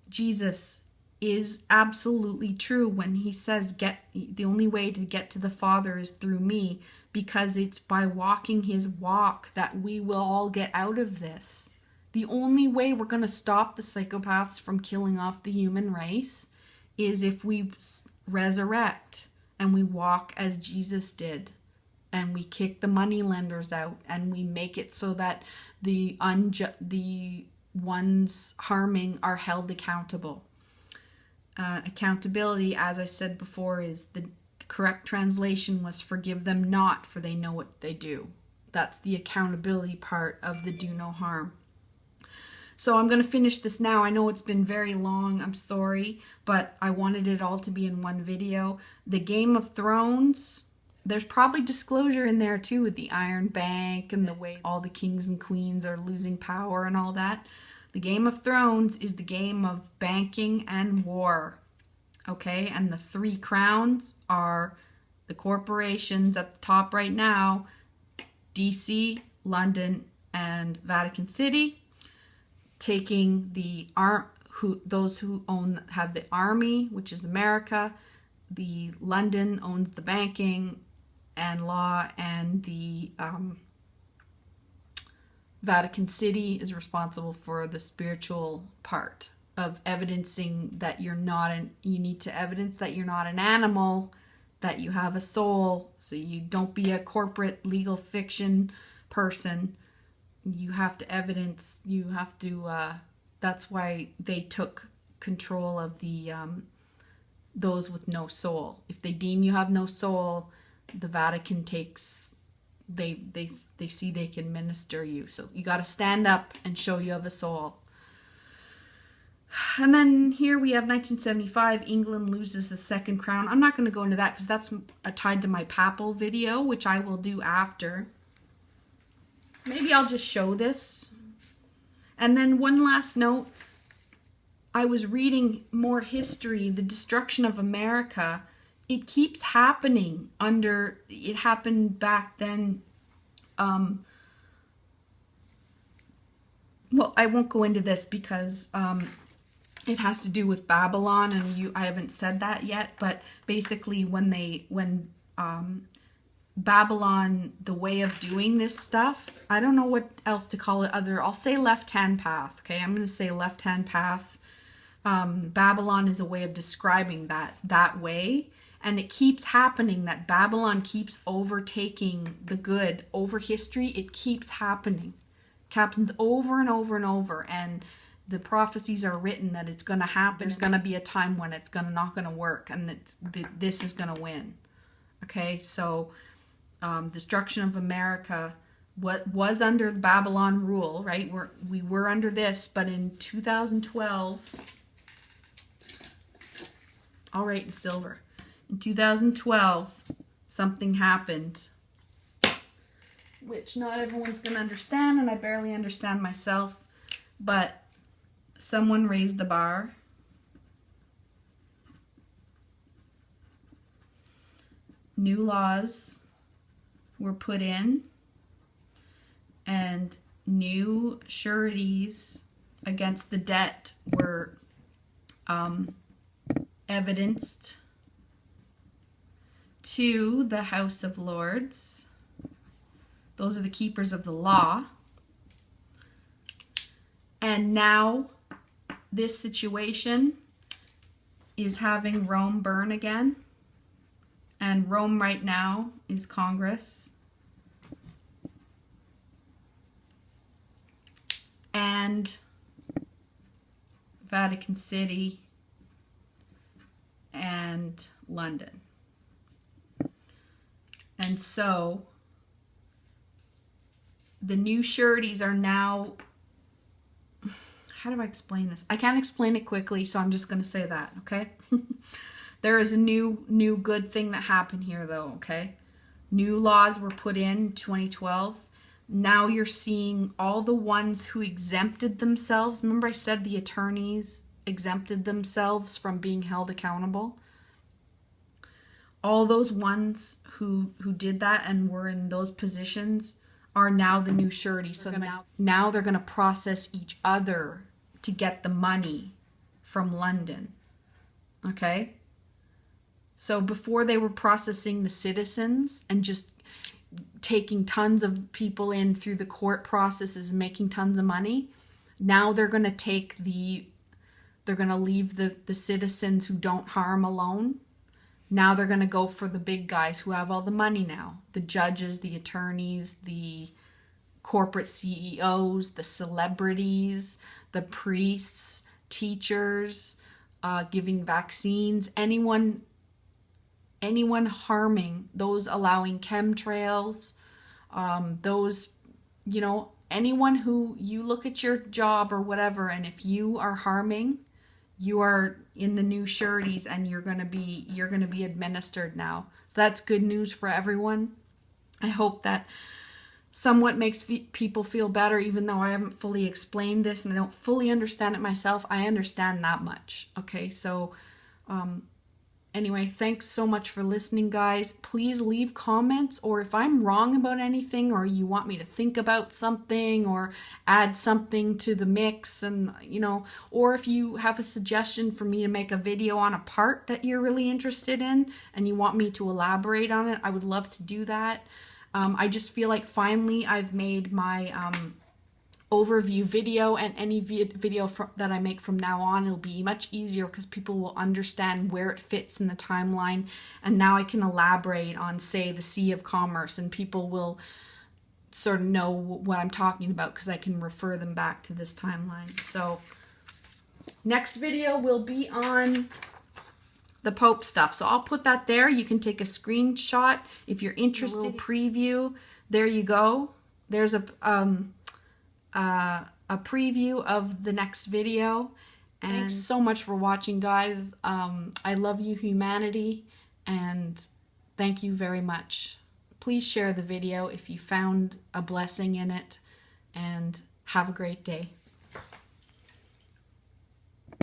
Jesus, is absolutely true when he says the only way to get to the Father is through me, because it's by walking his walk that we will all get out of this. The only way we're going to stop the psychopaths from killing off the human race is if we resurrect and we walk as Jesus did, and we kick the moneylenders out, and we make it so that the ones harming are held accountable. Accountability, as I said before, is the correct translation was forgive them not, for they know what they do. That's the accountability part of the do no harm. So I'm going to finish this now. I know it's been very long. I'm sorry, but I wanted it all to be in one video. The Game of Thrones, there's probably disclosure in there too with the Iron Bank and the way all the kings and queens are losing power and all that. The Game of Thrones is the game of banking and war, okay? And the three crowns are the corporations at the top right now, DC, London, and Vatican City, taking those who have the army, which is America. The London owns the banking and law, and the Vatican City is responsible for the spiritual part of evidencing that you need to evidence that you're not an animal, that you have a soul, so you don't be a corporate legal fiction person. You have to evidence, that's why they took control of the those with no soul. If they deem you have no soul, the Vatican takes, they see they can minister you. So you got to stand up and show you have a soul. And then here we have 1975, England loses the second crown. I'm not going to go into that because that's tied to my papal video, which I will do after. Maybe I'll just show this. And then one last note. I was reading more history, the destruction of America. It keeps happening it happened back then. Well, I won't go into this because it has to do with Babylon, and I haven't said that yet, but basically when Babylon, the way of doing this stuff, I don't know what else to call it I'll say left-hand path, okay? I'm going to say left-hand path. Babylon is a way of describing that way, and it keeps happening, that Babylon keeps overtaking the good over history. It keeps happening. It happens over and over and over, and the prophecies are written that it's going to happen. There's going to be a time when it's not going to work, and this is going to win. Okay, so destruction of America was under Babylon rule, right? We were under this, but in 2012, I'll write in silver. In 2012, something happened, which not everyone's going to understand, and I barely understand myself, but someone raised the bar. New laws were put in, and new sureties against the debt were evidenced to the House of Lords. Those are the keepers of the law. And now this situation is having Rome burn again. And Rome right now is Congress. And Vatican City and London. And so the new sureties are now, how do I explain this? I can't explain it quickly, so I'm just going to say that, okay? There is a new good thing that happened here, though, okay? New laws were put in 2012. Now you're seeing all the ones who exempted themselves. Remember I said the attorneys exempted themselves from being held accountable? All those ones who did that and were in those positions are now the new surety. So now they're going to process each other to get the money from London. Okay? So before they were processing the citizens and just taking tons of people in through the court processes, making tons of money, now they're going to leave the citizens who don't harm alone. Now they're going to go for the big guys who have all the money now. The judges, the attorneys, the corporate CEOs, the celebrities, the priests, teachers, giving vaccines, anyone harming, those allowing chemtrails, those, anyone who you look at your job or whatever, and if you are harming, you are in the new sureties and you're going to be administered now. So that's good news for everyone. I hope that somewhat makes people feel better, even though I haven't fully explained this and I don't fully understand it myself. I understand that much. Okay, so anyway, thanks so much for listening, guys. Please leave comments, or if I'm wrong about anything, or you want me to think about something or add something to the mix, and or if you have a suggestion for me to make a video on a part that you're really interested in and you want me to elaborate on it, I would love to do that. I just feel like finally I've made my overview video, and any video that I make from now on, it'll be much easier because people will understand where it fits in the timeline, and now I can elaborate on, say, the Sea of Commerce, and people will sort of know what I'm talking about because I can refer them back to this timeline. So next video will be on the Pope stuff, so I'll put that there. You can take a screenshot if you're interested. A little preview, there you go. There's a preview of the next video. And thanks so much for watching, guys. I love you, humanity, and thank you very much. Please share the video if you found a blessing in it, and have a great day.